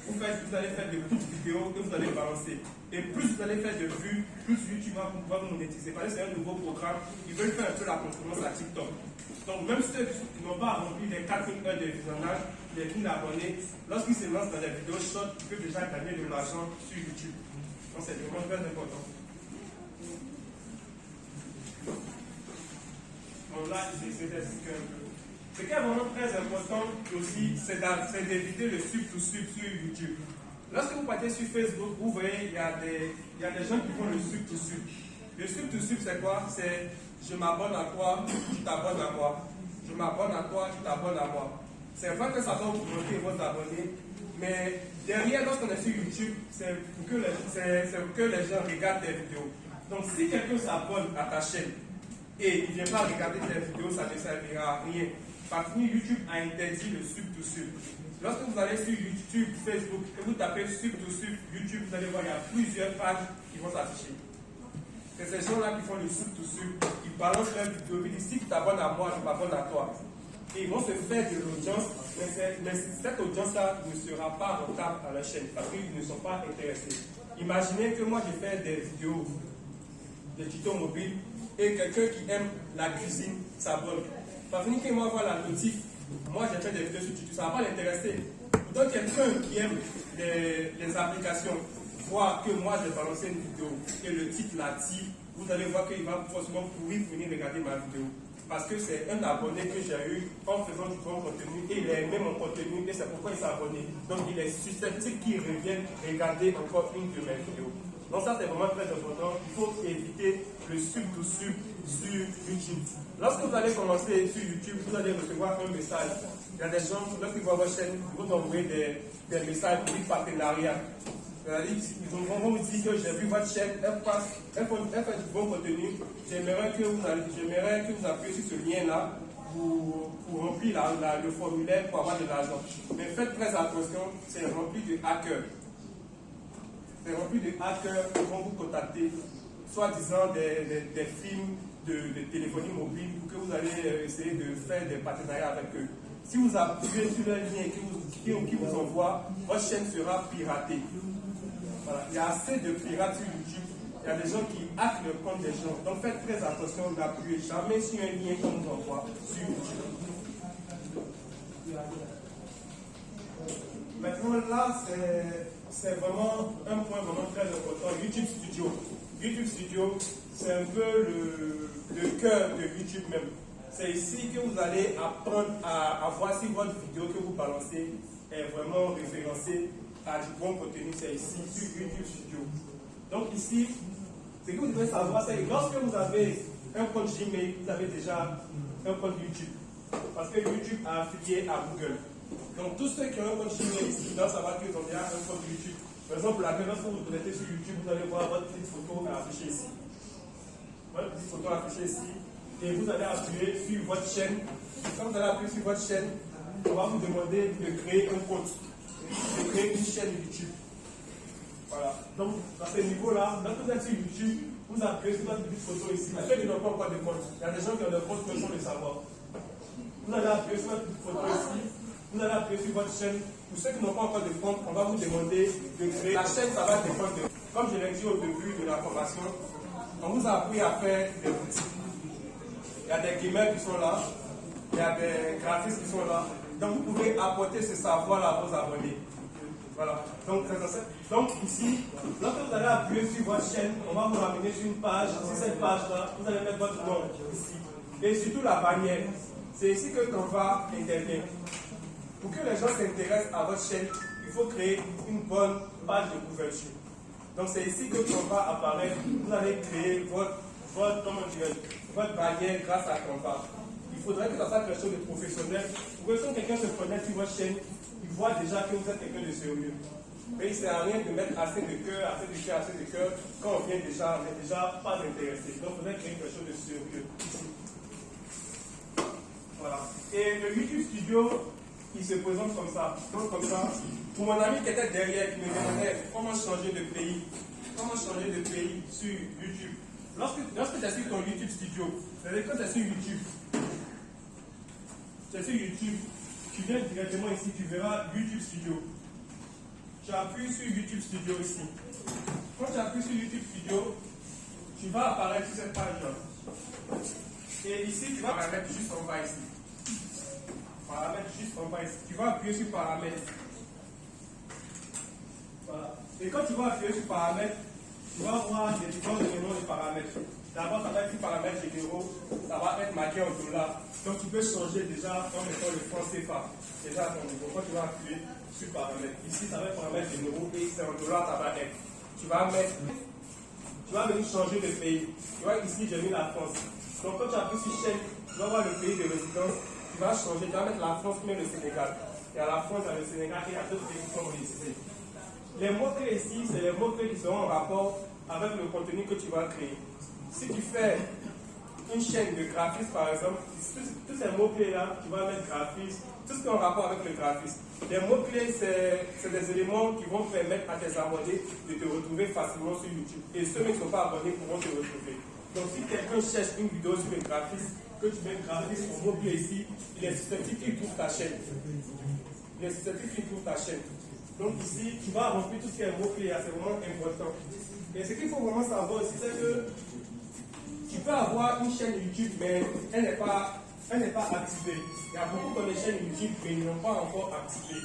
Vous allez faire de petites vidéos que vous allez balancer. Et plus vous allez faire de vues, plus YouTube va pouvoir vous monétiser. Parce que c'est un nouveau programme. Ils veulent faire un peu la concurrence à TikTok. Donc, même ceux qui n'ont pas rempli les 4000 heures de visionnage, les 1000 abonnés, lorsqu'ils se lancent dans des vidéos short, ils peuvent déjà gagner de l'argent sur YouTube. Donc, c'est vraiment très important. Donc là, ici, c'est expliqué un peu. Ce qui est vraiment très important aussi, c'est d'éviter le sub to sub sur YouTube. Lorsque vous partez sur Facebook, vous voyez, il y a des gens qui font le sub to sub. Le sub to sub, c'est quoi? C'est je m'abonne à toi, tu t'abonnes à moi. Je m'abonne à toi, tu t'abonnes à moi. C'est vrai que ça va augmenter vos abonnés, mais derrière, lorsqu'on est sur YouTube, c'est pour que les gens regardent tes vidéos. Donc, si quelqu'un s'abonne à ta chaîne et il ne vient pas regarder tes vidéos, ça ne servira à rien. Parce que YouTube a interdit le sub to sub. Lorsque vous allez sur YouTube, Facebook, et vous tapez sub to sub, YouTube, vous allez voir, il y a plusieurs pages qui vont s'afficher. C'est ces gens-là qui font le sub to sub, ils balancent leurs vidéos, ils disent si tu t'abonnes à moi, je m'abonne à toi. Et ils vont se faire de l'audience, mais cette audience-là ne sera pas rentable à leur chaîne parce qu'ils ne sont pas intéressés. Imaginez que moi je fais des vidéos, des tutos mobiles, et quelqu'un qui aime la cuisine s'abonne. Parce que moi voir la notif, moi j'ai fait des vidéos sur tuto, ça ne va pas l'intéresser. Donc quelqu'un qui aime les applications, voit que moi j'ai balancé une vidéo et le titre l'attire, vous allez voir qu'il va forcément courir pour venir regarder ma vidéo. Parce que c'est un abonné que j'ai eu en faisant du bon contenu et il a aimé mon contenu et c'est pourquoi il s'est abonné. Donc il est susceptible qu'il revienne regarder encore une de mes vidéos. Donc ça c'est vraiment très important. Il faut éviter le sub to sub sur YouTube. Lorsque vous allez commencer sur YouTube, vous allez recevoir un message. Il y a des gens, lorsqu'ils voient votre chaîne, ils vont envoyer des messages pour du partenariat. Ils vont vous dire que j'ai vu votre chaîne, elle fait du bon contenu. J'aimerais que vous appuyez sur ce lien-là pour remplir le formulaire pour avoir de l'argent. Mais faites très attention, c'est rempli de hackers. C'est rempli de hackers qui vont vous contacter, soi-disant des films de téléphonie mobile pour que vous allez essayer de faire des partenariats avec eux. Si vous appuyez sur le lien qui vous envoie, votre chaîne sera piratée. Voilà. Il y a assez de pirates sur YouTube. Il y a des gens qui hackent le compte des gens. Donc faites très attention, n'appuyez jamais sur un lien qu'on vous envoie sur YouTube. Maintenant là, c'est vraiment un point vraiment très important. YouTube Studio. YouTube Studio, c'est un peu le cœur de YouTube même. C'est ici que vous allez apprendre à voir si votre vidéo que vous balancez est vraiment référencée à du bon contenu. C'est ici sur YouTube Studio. Donc ici, ce que vous devez savoir, c'est que lorsque vous avez un compte Gmail, vous avez déjà un compte YouTube. Parce que YouTube a affilié à Google. Donc tous ceux qui ont un compte Gmail ici, là, ça va qu'ils ont déjà un compte YouTube. Par exemple, la première fois que vous vous connectez sur YouTube, vous allez voir votre petite photo affichée ici. Votre petite photo affichée ici. Et vous allez appuyer sur votre chaîne. Quand vous allez appuyer sur votre chaîne, on va vous demander de créer un compte, de créer une chaîne YouTube. Voilà. Donc, à ce niveau-là, quand vous êtes sur YouTube, vous appuyez sur votre petite photo ici. Ceux qui n'ont pas encore de compte, il y a des gens qui ont des comptes mais sans le savoir. Vous allez appuyer sur votre petite photo ici. Vous allez appuyer sur votre chaîne. Pour ceux qui n'ont pas encore de compte, on va vous demander de créer. La chaîne, ça va dépendre de. Comme je l'ai dit au début de la formation, on vous a appris à faire des boutiques. Il y a des gamers qui sont là, il y a des graphistes qui sont là. Donc vous pouvez apporter ce savoir à vos abonnés. Voilà. Donc ici, lorsque vous allez appuyer sur votre chaîne, on va vous ramener sur une page. Sur cette page-là, vous allez mettre votre nom ici. Et surtout la bannière. C'est ici que Canva intervient. Pour que les gens s'intéressent à votre chaîne, il faut créer une bonne page de couverture. Donc c'est ici que Canva apparaît. Vous allez créer votre bannière grâce à Canva. Il faudrait que ça soit quelque chose de professionnel. Pour que quand quelqu'un se connecte sur votre chaîne, il voit déjà que vous êtes quelqu'un de sérieux. Mais il ne sert à rien de mettre assez de cœur, assez de cœur, assez de cœur. Quand on vient déjà, on n'est déjà pas intéressé. Donc il faudrait créer quelque chose de sérieux. Voilà. Et le YouTube Studio, il se présente comme ça. Donc comme ça. Pour mon ami qui était derrière, qui me demandait comment changer de pays. Comment changer de pays sur YouTube. Lorsque tu es sur ton YouTube Studio, c'est-à-dire quand tu es sur YouTube, tu viens directement ici, tu verras YouTube Studio. Tu appuies sur YouTube Studio ici. Quand tu appuies sur YouTube Studio, tu vas apparaître sur cette page-là. Et ici, tu vas paramétrer juste en bas ici. Paramètres juste en bas ici. Tu vas appuyer sur paramètres. Voilà. Et quand tu vas appuyer sur paramètres, tu vas voir les différents éléments de paramètres. D'abord, ça va être paramètres généraux, ça va être marqué en $. Donc, tu peux changer déjà en mettant le franc CFA. Déjà à ton niveau. Quand tu vas appuyer sur paramètres, ici, ça va être paramètres généraux et c'est en $, ça va être. Tu vas venir changer de pays. Tu vois, ici, j'ai mis la France. Donc, quand tu appuies sur chaîne, tu vas voir le pays de résidence. Tu vas changer, tu vas mettre la France ou même le Sénégal. Il y a la France, il y a le Sénégal et il y a d'autres pays qui sont monétisés. Les mots-clés ici, c'est les mots-clés qui seront en rapport avec le contenu que tu vas créer. Si tu fais une chaîne de graphisme, par exemple, tous ces mots-clés-là, tu vas mettre graphisme, tout ce qui est en rapport avec le graphisme. Les mots-clés, c'est des éléments qui vont permettre à tes abonnés de te retrouver facilement sur YouTube. Et ceux qui ne sont pas abonnés pourront te retrouver. Donc, si quelqu'un cherche une vidéo sur le graphisme, que tu mets graphisme en mot-clé ici, il est susceptible qu'il trouve ta chaîne. Il est susceptible qu'il trouve ta chaîne. Donc, ici, tu vas remplir tout ce qui est mot-clé, c'est vraiment important. Et ce qu'il faut vraiment savoir aussi, c'est que tu peux avoir une chaîne YouTube, mais elle n'est pas activée. Il y a beaucoup de chaînes YouTube, mais ils n'ont pas encore activé.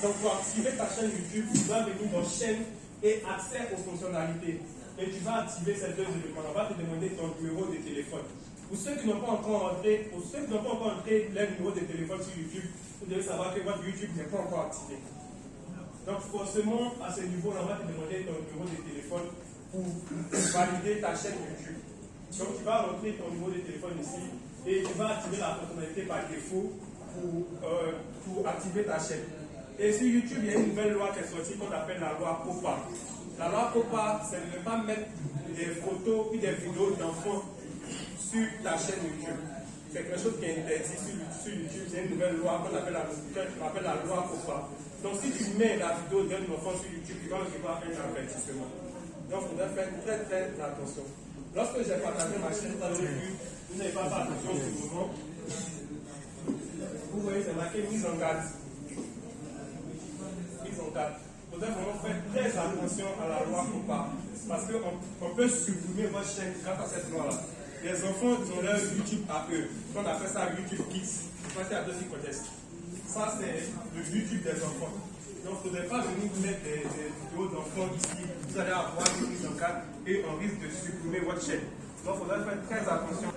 Donc, pour activer ta chaîne YouTube, tu dois venir dans chaîne et accès aux fonctionnalités. Et tu vas activer ces deux éléments. On va te demander ton numéro de téléphone. Pour ceux qui n'ont pas encore entré, leur numéro de téléphone sur YouTube, vous devez savoir que votre YouTube n'est pas encore activé. Donc, forcément, à ce niveau-là, on va te demander ton numéro de téléphone pour valider ta chaîne YouTube. Donc, tu vas rentrer ton numéro de téléphone ici et tu vas activer la fonctionnalité par défaut pour activer ta chaîne. Et sur YouTube, il y a une nouvelle loi qui est sortie qu'on appelle la loi COPPA. La loi COPPA, c'est de ne pas mettre des photos ou des vidéos d'enfants sur ta chaîne YouTube. C'est quelque chose qui est interdit sur YouTube. C'est une nouvelle loi qu'on appelle la loi COPPA. Donc, si tu mets la vidéo d'un enfant sur YouTube, tu vas recevoir un avertissement. Donc, il faudrait faire très très attention. Lorsque j'ai partagé ma chaîne, vous avez vu, vous n'avez pas fait attention au moment. Vous voyez, c'est marqué mise en garde. Mise en garde. Il faudrait vraiment faire très attention à la loi COPPA. Parce qu'on peut supprimer votre chaîne grâce à cette loi-là. Les enfants, ils ont leur YouTube à eux. On appelle ça YouTube Kids. Je pense qu'il y a deux hypothèses. Ça, c'est le YouTube des enfants. Donc, il ne faudrait pas venir vous mettre des vidéos d'enfants ici. Vous allez avoir une mise en garde et on risque de supprimer votre chaîne. Donc, il faudrait faire très attention.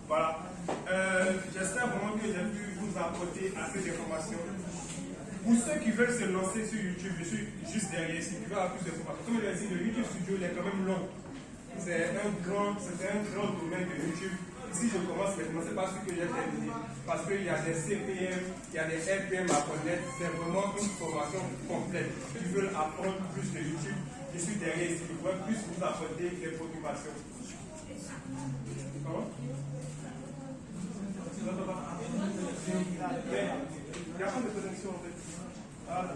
Voilà. J'espère vraiment que j'ai pu vous apporter assez d'informations. Pour ceux qui veulent se lancer sur YouTube, je suis juste derrière ici, qui veulent avoir plus d'informations. Comme je l'ai dit, le YouTube Studio il est quand même long. Pour c'est un grand domaine de YouTube. Si je commence maintenant, c'est pas ce que j'ai terminé. Parce qu'il y a des CPM, il y a des RPM à connaître. C'est vraiment une formation complète. Si tu veux apprendre plus de YouTube, je suis derrière ici. Je pourrais plus vous apporter des préoccupations. Comment? Il n'y a pas de connexion en fait. Ah,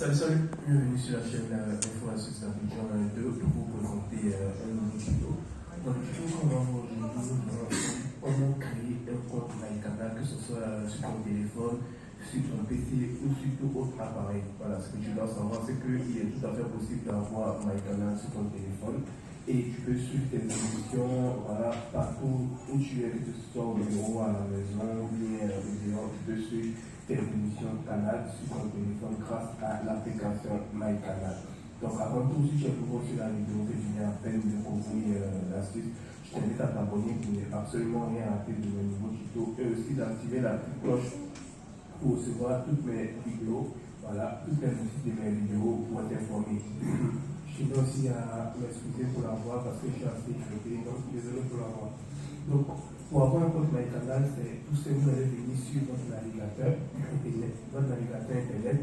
Salut, bienvenue sur la chaîne Information Stabilisation 2 pour vous présenter un nouveau tuto. Dans le tuto qu'on va voir aujourd'hui, comment créer un compte MyCanal, que ce soit sur ton téléphone, sur ton PC ou sur tout autre appareil. Voilà, ce que tu dois savoir, c'est qu'il est tout à fait possible d'avoir MyCanal sur ton téléphone et tu peux suivre tes émissions voilà, partout où tu es, que ce soit au bureau, à la maison, ou bien au bureau, tu peux suivre tes émissions Canal sur ton téléphone grâce à l'application MyCanal. Donc avant tout, si tu es nouveau sur la vidéo, que tu viens à peine de découvrir l'astuce, je t'invite à t'abonner pour ne absolument rien rater de mes nouveaux tutos et aussi d'activer la petite cloche pour recevoir toutes mes vidéos, voilà, toutes les notices de mes vidéos pour t'informer. Je tiens aussi à m'excuser pour la voix parce que je suis assez grippé, donc désolé pour la voix. Donc, pour avoir un compte MyCanal, c'est tout ce que vous allez venir sur votre navigateur Internet.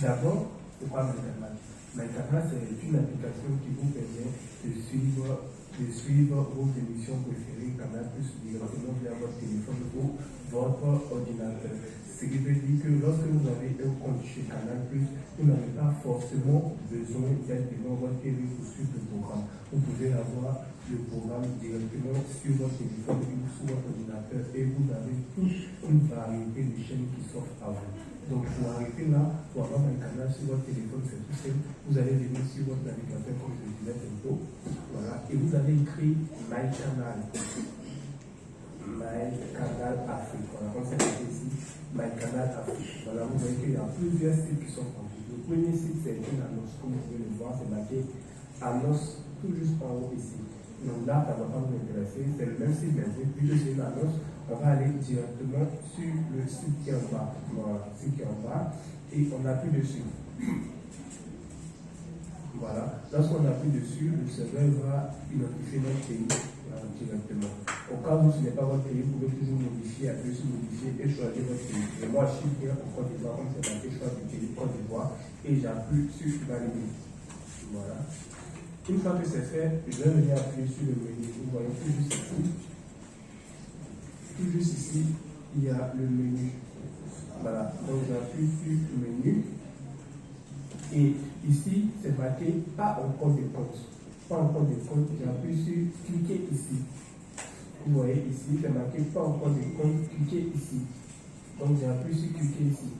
D'abord, c'est pas MyCanal. MyCanal, c'est une application qui vous permet de suivre vos émissions préférées Canal Plus directement via votre téléphone ou votre ordinateur. Ce qui veut dire que lorsque vous avez un compte chez Canal Plus, vous n'avez pas forcément besoin d'être devant votre télé pour suivre le programme. Vous pouvez avoir le programme directement sur votre téléphone ou sur votre ordinateur et vous avez toute une variété de chaînes qui s'offrent à vous. Donc pour arrêter là, pour avoir un canal sur votre téléphone, c'est tout simple. Vous allez venir sur votre navigateur comme je le disais tantôt. Voilà. Et vous allez écrire MyCanal. MyCanal Afrique. Voilà, on s'est ici. MyCanal Afrique. Voilà, vous voyez qu'il y a plusieurs sites qui sont conçus. Le premier site, c'est une annonce. Comme vous pouvez le voir, c'est marqué annonce tout juste en haut ici. Donc là, ça ne va pas vous intéresser. C'est le même site, mais vu que c'est une annonce, on va aller directement sur le site qui est en bas. Voilà, le site qui est en bas. Et on appuie dessus. Voilà. Lorsqu'on appuie dessus, le serveur va identifier notre pays directement. Au cas où ce n'est pas votre pays, vous pouvez toujours modifier, appuyer sur modifier et choisir votre pays. Et moi, je suis bien au Côte d'Ivoire, comme c'est marqué choix du pays Côte d'Ivoire, et j'appuie sur valider. Voilà. Une fois que c'est fait, je vais venir appuyer sur le menu. Vous voyez tout juste ici. Tout juste ici, il y a le menu. Voilà. Donc j'appuie sur le menu. Et ici, c'est marqué pas encore de compte. Pas encore de compte. J'appuie sur cliquer ici. Vous voyez ici, c'est marqué pas encore de compte. Cliquez ici. Donc j'appuie sur cliquer ici.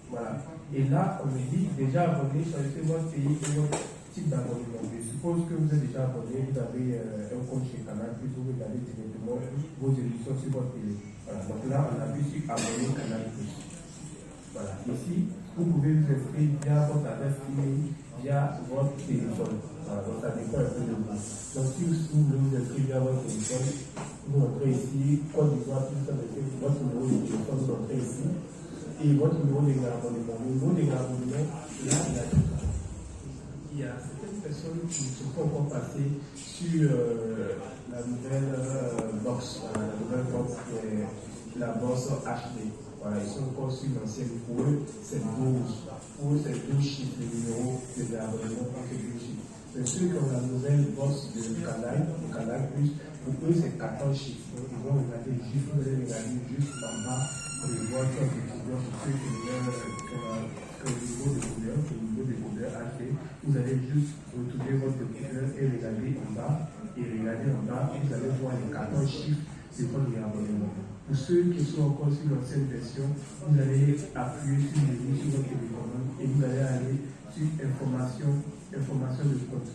Voilà. Et là, on me dit déjà abonné, choisissez votre pays et votre type d'abonnement. Je suppose que vous êtes déjà abonné, vous avez un compte chez Canal Plus, vous regardez directement vos émissions sur votre télé. Voilà. Donc là, on appuie sur abonner Canal Plus. Voilà. Ici, vous pouvez vous inscrire via votre adresse email, via votre téléphone. Voilà. Donc ça dépend un peu de vous. Donc si vous voulez vous inscrire via votre téléphone, vous entrez ici, Côte d'Ivoire, tout ça, votre numéro de téléphone, vous entrez ici. Et votre numéro d'abonnement. Le numéro d'abonnement, là, il y a certaines personnes qui se sont encore passées sur la nouvelle box, la box HD. Voilà, ils sont encore sur l'ancienne. Pour eux, c'est 12. Pour eux, c'est 12 chiffres, le numéro d'abonnement, pas que 12 chiffres. Mais ceux qui ont la nouvelle box de Canal Plus, pour eux, c'est 14 chiffres. Donc, ils vont regarder les chiffres, vous allez regarder juste en bas pour les voir qui ont des couleurs, pour ceux qui ont le niveau de couleur HD. Vous allez juste retourner votre couleur et regarder en bas. Vous allez voir les 14 chiffres de votre abonnement. Pour ceux qui sont encore sur l'ancienne version, vous allez appuyer sur le lien sur votre téléphone et vous allez aller sur information de compte.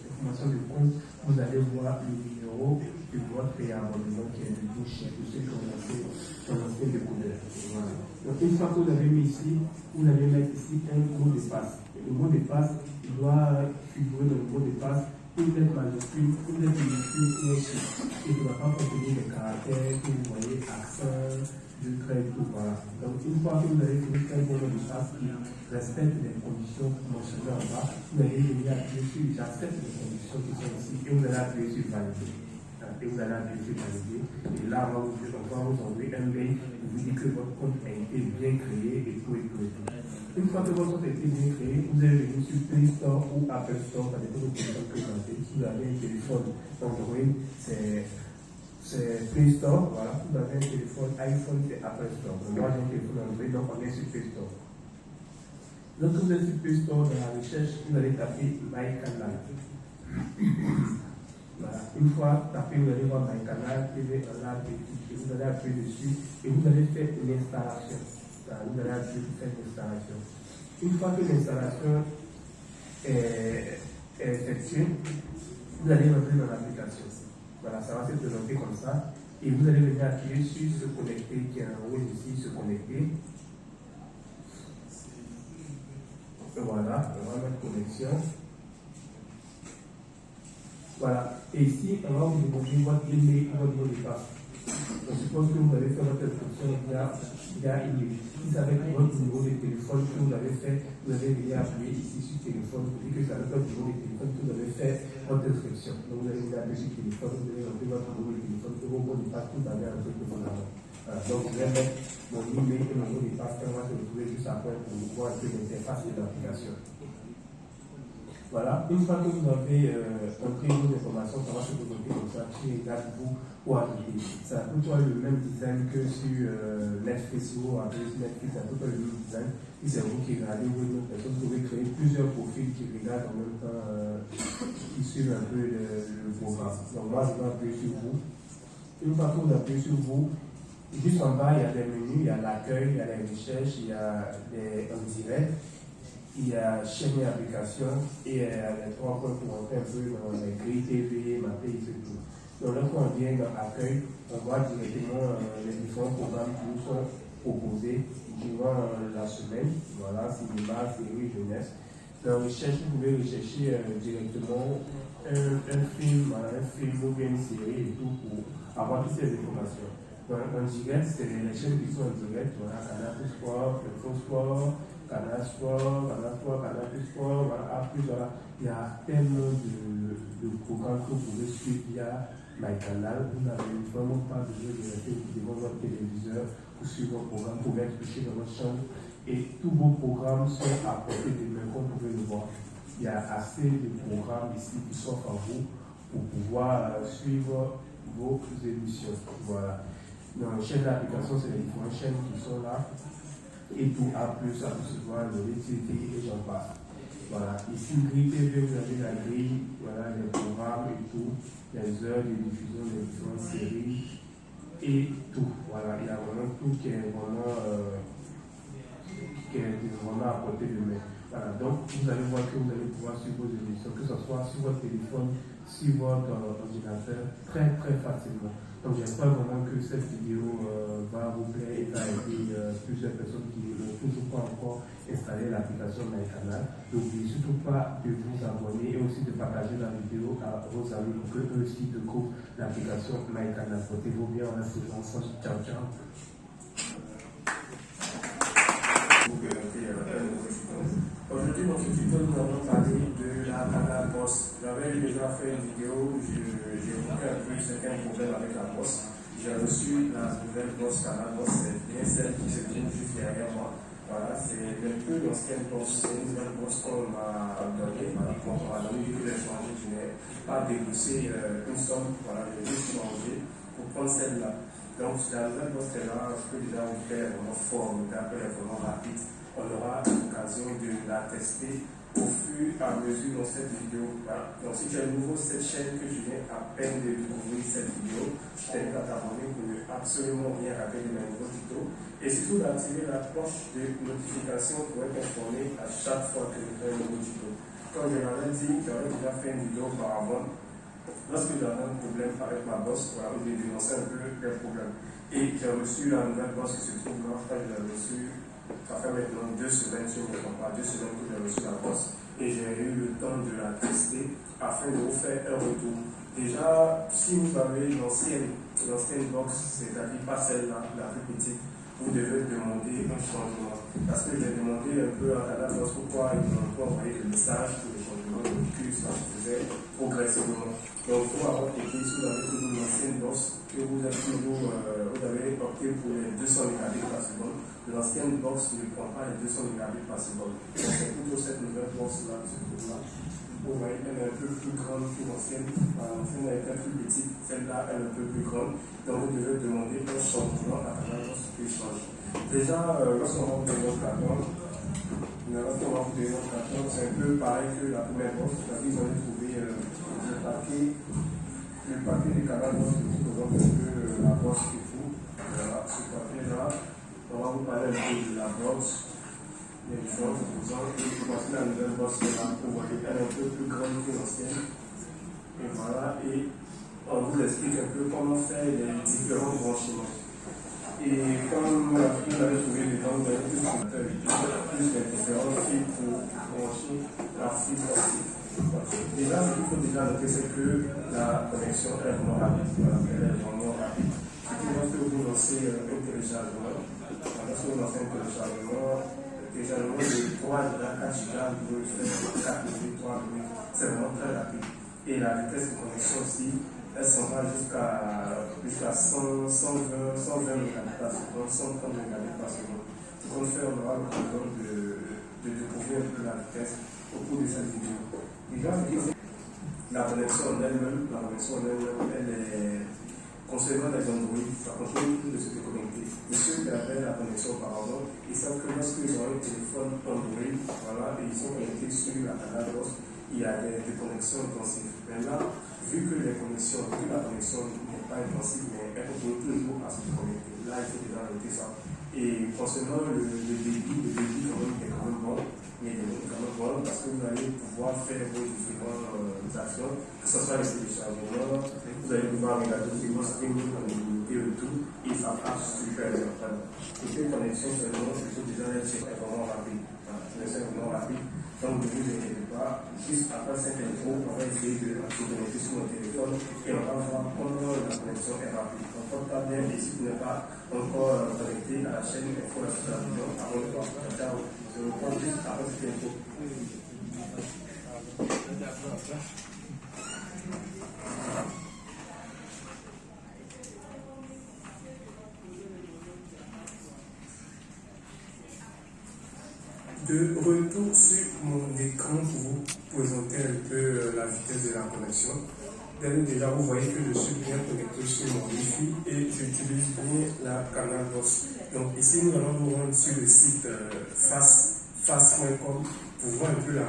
Vous allez voir le numéro de votre abonnement qui est de gauche pour ceux qui ont lancé le couleur. Voilà. Donc une fois que vous avez mis ici, vous allez mettre ici un mot de passe. Le mot de passe doit figurer dans le mot de passe une lettre majuscule, une lettre minuscule, une autre. Et ne va pas contenir les caractères que vous voyez, accent, du trait, tout, voilà. Donc, une fois que vous avez fini un bon mot de passe qui respecte les conditions mentionnées en bas, vous allez venir appuyer sur j'accepte les conditions qui sont ici et vous allez appuyer sur valider. Et vous allez appuyer sur valider. Et là, on va vous envoyer un mail qui vous dit que votre compte a été bien créé et tout et tout et tout. Une fois que votre compte a été bien créé, vous allez venir sur Play Store ou Apple Store, ça dépend de téléphone que vous avez. Si vous avez un téléphone Android, c'est Play Store, voilà. Si vous avez un téléphone iPhone, c'est Apple Store. Donc, moi, j'ai un téléphone Android, donc on est sur Play Store. Donc, vous êtes sur Play Store, dans la recherche, vous allez taper My Canal. Voilà. Une fois tapé, vous allez voir My Canal, TV, un lab, et vous allez appuyer dessus et vous allez faire l'installation. Vous allez appuyer pour faire l'installation. Une fois que l'installation est effectuée, vous allez rentrer dans l'application. Voilà, ça va se présenter comme ça. Et vous allez venir appuyer sur se connecter qui est en haut ici, se connecter. Et voilà, on va mettre connexion. Voilà. Et ici, on va vous demander votre email ou votre mot de passe. Je suppose que vous avez fait votre inscription via email. Si c'est avec votre numéro de téléphone que vous avez fait, vous allez venir appuyer ici sur téléphone pour dire que c'est avec votre numéro de téléphone que vous avez fait votre inscription. Donc vous allez venir appuyer sur téléphone, vous allez rentrer votre numéro de téléphone et vos mots de passe tout à l'heure avec le bon avant. Voilà. Donc je vais mettre mon email et mon mot de passe et on va se retrouver juste après pour voir un peu l'interface de l'application. Voilà, une fois que vous avez entré vos informations, ça va se présenter comme ça, qui regarde vous ou appliquer. C'est un peu le même design que sur Netflix ou avec Netflix, c'est un peu le même design. Si c'est vous qui regardez ou une autre personne, vous pouvez créer plusieurs profils qui regardent en même temps, qui suivent un peu le programme. Donc moi, je vais appuyer sur vous. Une fois que vous appuyez sur vous, juste en bas, il y a des menus, il y a l'accueil, il y a les recherches, il y a des en direct. Il y a chaîne et application et les trois points pour rentrer un peu dans les grilles TV, ma pays, et tout. Donc là, quand on vient dans l'accueil, on voit directement les différents programmes qui nous sont proposés durant la semaine. Voilà, cinéma, série, jeunesse. Dans recherche, vous pouvez rechercher directement un film, voilà, un film ou bien une série et tout pour avoir toutes ces informations. En direct, c'est les chaînes qui sont en direct, voilà, Canal Sport, Info Sport, Canal Sport, Canal Sport, Canal Sport, voilà, voilà. Il y a tellement de programmes que vous pouvez suivre via MyCanal. Vous n'avez vraiment pas besoin de rester devant votre téléviseur pour suivre vos programmes, pour être couché dans votre chambre. Et tous vos programmes sont à portée de main, comme vous pouvez le voir. Il y a assez de programmes ici qui s'offrent à vous pour pouvoir suivre vos émissions. Voilà. Dans la chaîne d'application, c'est les différentes chaînes qui sont là. Et tout A+, à recevoir le TV et j'en passe. Voilà. Ici, grille TV, vous avez la grille, voilà, les programmes et tout, les heures de diffusion des différentes séries et tout. Voilà. Il y a vraiment tout qui est vraiment à portée de main. Voilà. Donc, vous allez voir que vous allez pouvoir suivre vos émissions, que ce soit sur votre téléphone, sur votre ordinateur, très très facilement. Donc j'espère vraiment que cette vidéo va vous plaire et va aider plusieurs personnes qui n'ont toujours pas encore installé l'application MyCanal. N'oubliez surtout pas de vous abonner et aussi de partager la vidéo à vos amis pour qu'eux aussi découvrent l'application MyCanal. Portez-vous bien, on reste ensemble. Ciao, ciao. Aujourd'hui, dans ce tuto, nous allons parler de la Canal Boss. J'avais déjà fait une vidéo, j'ai évoqué un peu certains problèmes avec la Boss. J'ai reçu la nouvelle Boss Canal Boss, c'est bien celle qui se trouve juste derrière moi. Voilà, c'est un peu l'ancienne Boss, c'est une nouvelle Boss qu'on m'a donnée. Voilà, qu'on m'a donné, je l'ai changé, je n'ai pas déboursé une somme, voilà, j'ai juste changé pour prendre celle-là. Donc, la nouvelle Boss est là, je peux déjà vous faire vraiment formidable, elle est vraiment rapide. On aura l'occasion de la tester au fur et à mesure dans cette vidéo. Voilà. Donc si tu es nouveau sur cette chaîne, que tu viens à peine de découvrir cette vidéo, je t'invite à t'abonner pour ne absolument rien rater de mes nouveaux tutos. Et surtout d'activer la cloche de notification pour être informé à chaque fois que je fais un nouveau tuto. Comme je l'avais dit, j'avais déjà fait une vidéo auparavant. Lorsque j'avais un problème avec ma boss, voilà, j'ai dénoncé un peu les problèmes. Et j'ai reçu la nouvelle boss qui se trouve là, je l'ai reçu Ça fait maintenant 2 semaines, si je ne me trompe pas, 2 semaines que j'ai reçu la bosse et j'ai eu le temps de la tester afin de vous faire un retour. Déjà, si vous avez l'ancienne box, c'est-à-dire pas celle-là, la plus petite, vous devez demander un changement. Parce que j'ai demandé un peu à la box pourquoi ils m'ont pas envoyé le message pour le changement de cul, ça se faisait progressivement. Donc, pour avoir été, si vous avez toujours l'ancienne box, que vous avez opté pour les 200 mégabits par seconde, l'ancienne box ne prend pas les 200 mégabits par seconde. Donc, c'est plutôt cette nouvelle box-là qui se trouve là. Vous voyez, elle est un peu plus grande que l'ancienne. L'ancienne est un peu plus petite, celle-là elle est un peu plus grande. Donc vous devez demander un changement à travers lorsque change. Déjà, lorsqu'on va vous donner notre carton, c'est un peu pareil que la première box. Vous allez trouver le papier du canal qui représente un peu la box qu'il faut. Voilà, ce papier-là, on va vous parler un peu de la box. Il y a différentes composantes. Voici la nouvelle box que là, vous voyez, elle est un peu plus grande que l'ancienne. Et voilà, et on vous explique un peu comment faire les différents branchements. Et comme vous avez trouvé dedans, vous avez plus de différents fils pour brancher la fibre optique. Déjà, ce qu'il faut déjà noter, c'est que la connexion est vraiment rapide. Voilà, elle est vraiment rapide. Ce qui va que vous lancez un téléchargement. Lorsque vous lancez un téléchargement, déjà le mode de 3 de la 4 Go, vous le faites 4 minutes, 3 minutes, c'est vraiment très rapide. Et la vitesse de connexion aussi, elle s'en va jusqu'à 120 mégabits par seconde, 130 mégabits par seconde. Ce qu'on fait, on aura l'occasion de découvrir un peu la vitesse au cours de cette vidéo. Déjà, la connexion en elle-même, elle est concernant les Android, ça contrôle tout de ce qui est connecté. Et ceux qui avaient la connexion auparavant, ils savent que lorsqu'ils ont un téléphone Android, voilà, et ils sont connectés sur la canal DOS, il y a des connexions intensives. Maintenant, vu que la connexion n'est pas intensive, mais elle continue toujours à se connecter. Là, il faut déjà noter ça. Et concernant le débit quand même, est quand même bon. Il est quand même bon parce que vous allez pouvoir faire vos différentes actions, que ce soit les téléchargements, vous allez pouvoir regarder vos streaming en illimité et tout, et ça marche super bien. Côté connexion, c'est déjà c'est vraiment rapide. C'est vraiment rapide. Donc, ne vous inquiétez pas, juste après cette info, on va essayer de se connecter sur mon téléphone et on va voir comment la connexion est rapide. Donc, portez bien, et si vous n'êtes pas encore connecté à la chaîne Info la Vision, abonnez-vous. Ciao. Je vous prends juste après cette info. De retour sur mon écran pour vous présenter un peu la vitesse de la connexion. Déjà, vous voyez que je suis bien connecté sur mon Wi-Fi et j'utilise bien la canal DOS. Donc ici, nous allons nous rendre sur le site fast.com pour voir un peu la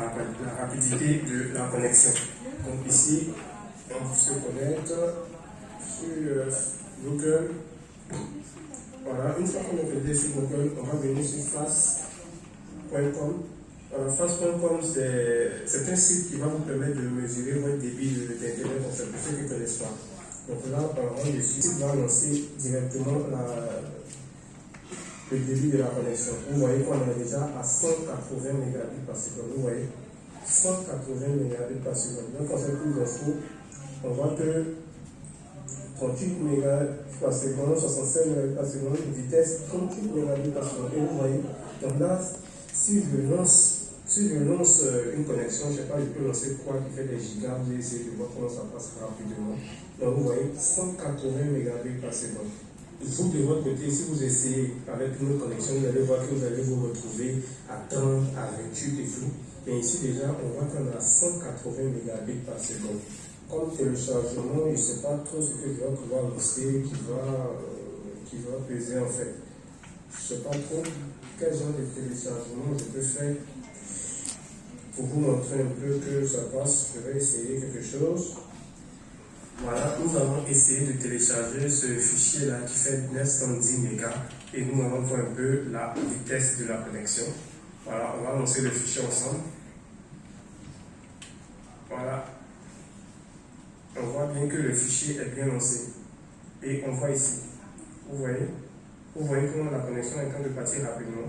rapidité de la connexion. Donc ici, on se connecte sur Google. Voilà, une fois qu'on est connecté sur Google, on va venir sur fast.com. Fast.com, c'est un site qui va vous permettre de mesurer votre débit d'Internet, pour ceux qui ne connaissent pas. Donc là, le site va lancer directement le débit de la connexion. Vous voyez qu'on est déjà à 180 mégabits par seconde. Vous voyez, 180 mégabits par seconde. Donc on fait plus d'infos. On voit que 38 mégabits par seconde, 65 mégabits par seconde, vitesse 38 mégabits par seconde. Et vous voyez, donc là, si je lance une connexion, je ne sais pas, je peux lancer quoi qui fait des gigas, vous allez essayer de voir comment ça passe rapidement. Donc vous voyez, 180 mégabits par seconde. Vous, de votre côté, si vous essayez avec une autre connexion, vous allez voir que vous allez vous retrouver à 30, à 28 et tout. Et ici déjà, on voit qu'on a 180 mégabits par seconde. Comme téléchargement, je ne sais pas trop ce que je vais pouvoir lancer qui va peser en fait. Je ne sais pas trop quel genre de téléchargement je peux faire pour vous montrer un peu que ça passe. Je vais essayer quelque chose. Voilà, nous allons essayer de télécharger ce fichier-là qui fait 910 mégas et nous allons voir un peu la vitesse de la connexion. Voilà, on va lancer le fichier ensemble. Voilà. On voit bien que le fichier est bien lancé. Et on voit ici. Vous voyez comment la connexion est en train de partir rapidement.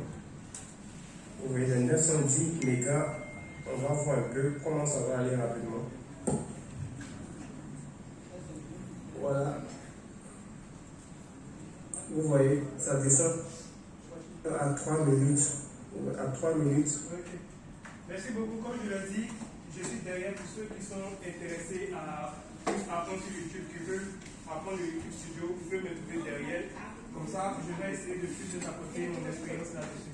Oui, les 910 mégas, on va voir un peu comment ça va aller rapidement. Voilà. Vous voyez, ça descend à 3 minutes. À 3 minutes. Ok. Merci beaucoup. Comme je l'ai dit, je suis derrière tous ceux qui sont intéressés à apprendre sur YouTube, qui veulent apprendre le YouTube Studio. Vous pouvez me trouver derrière. Comme ça, je vais essayer de plus apporter mon expérience là-dessus.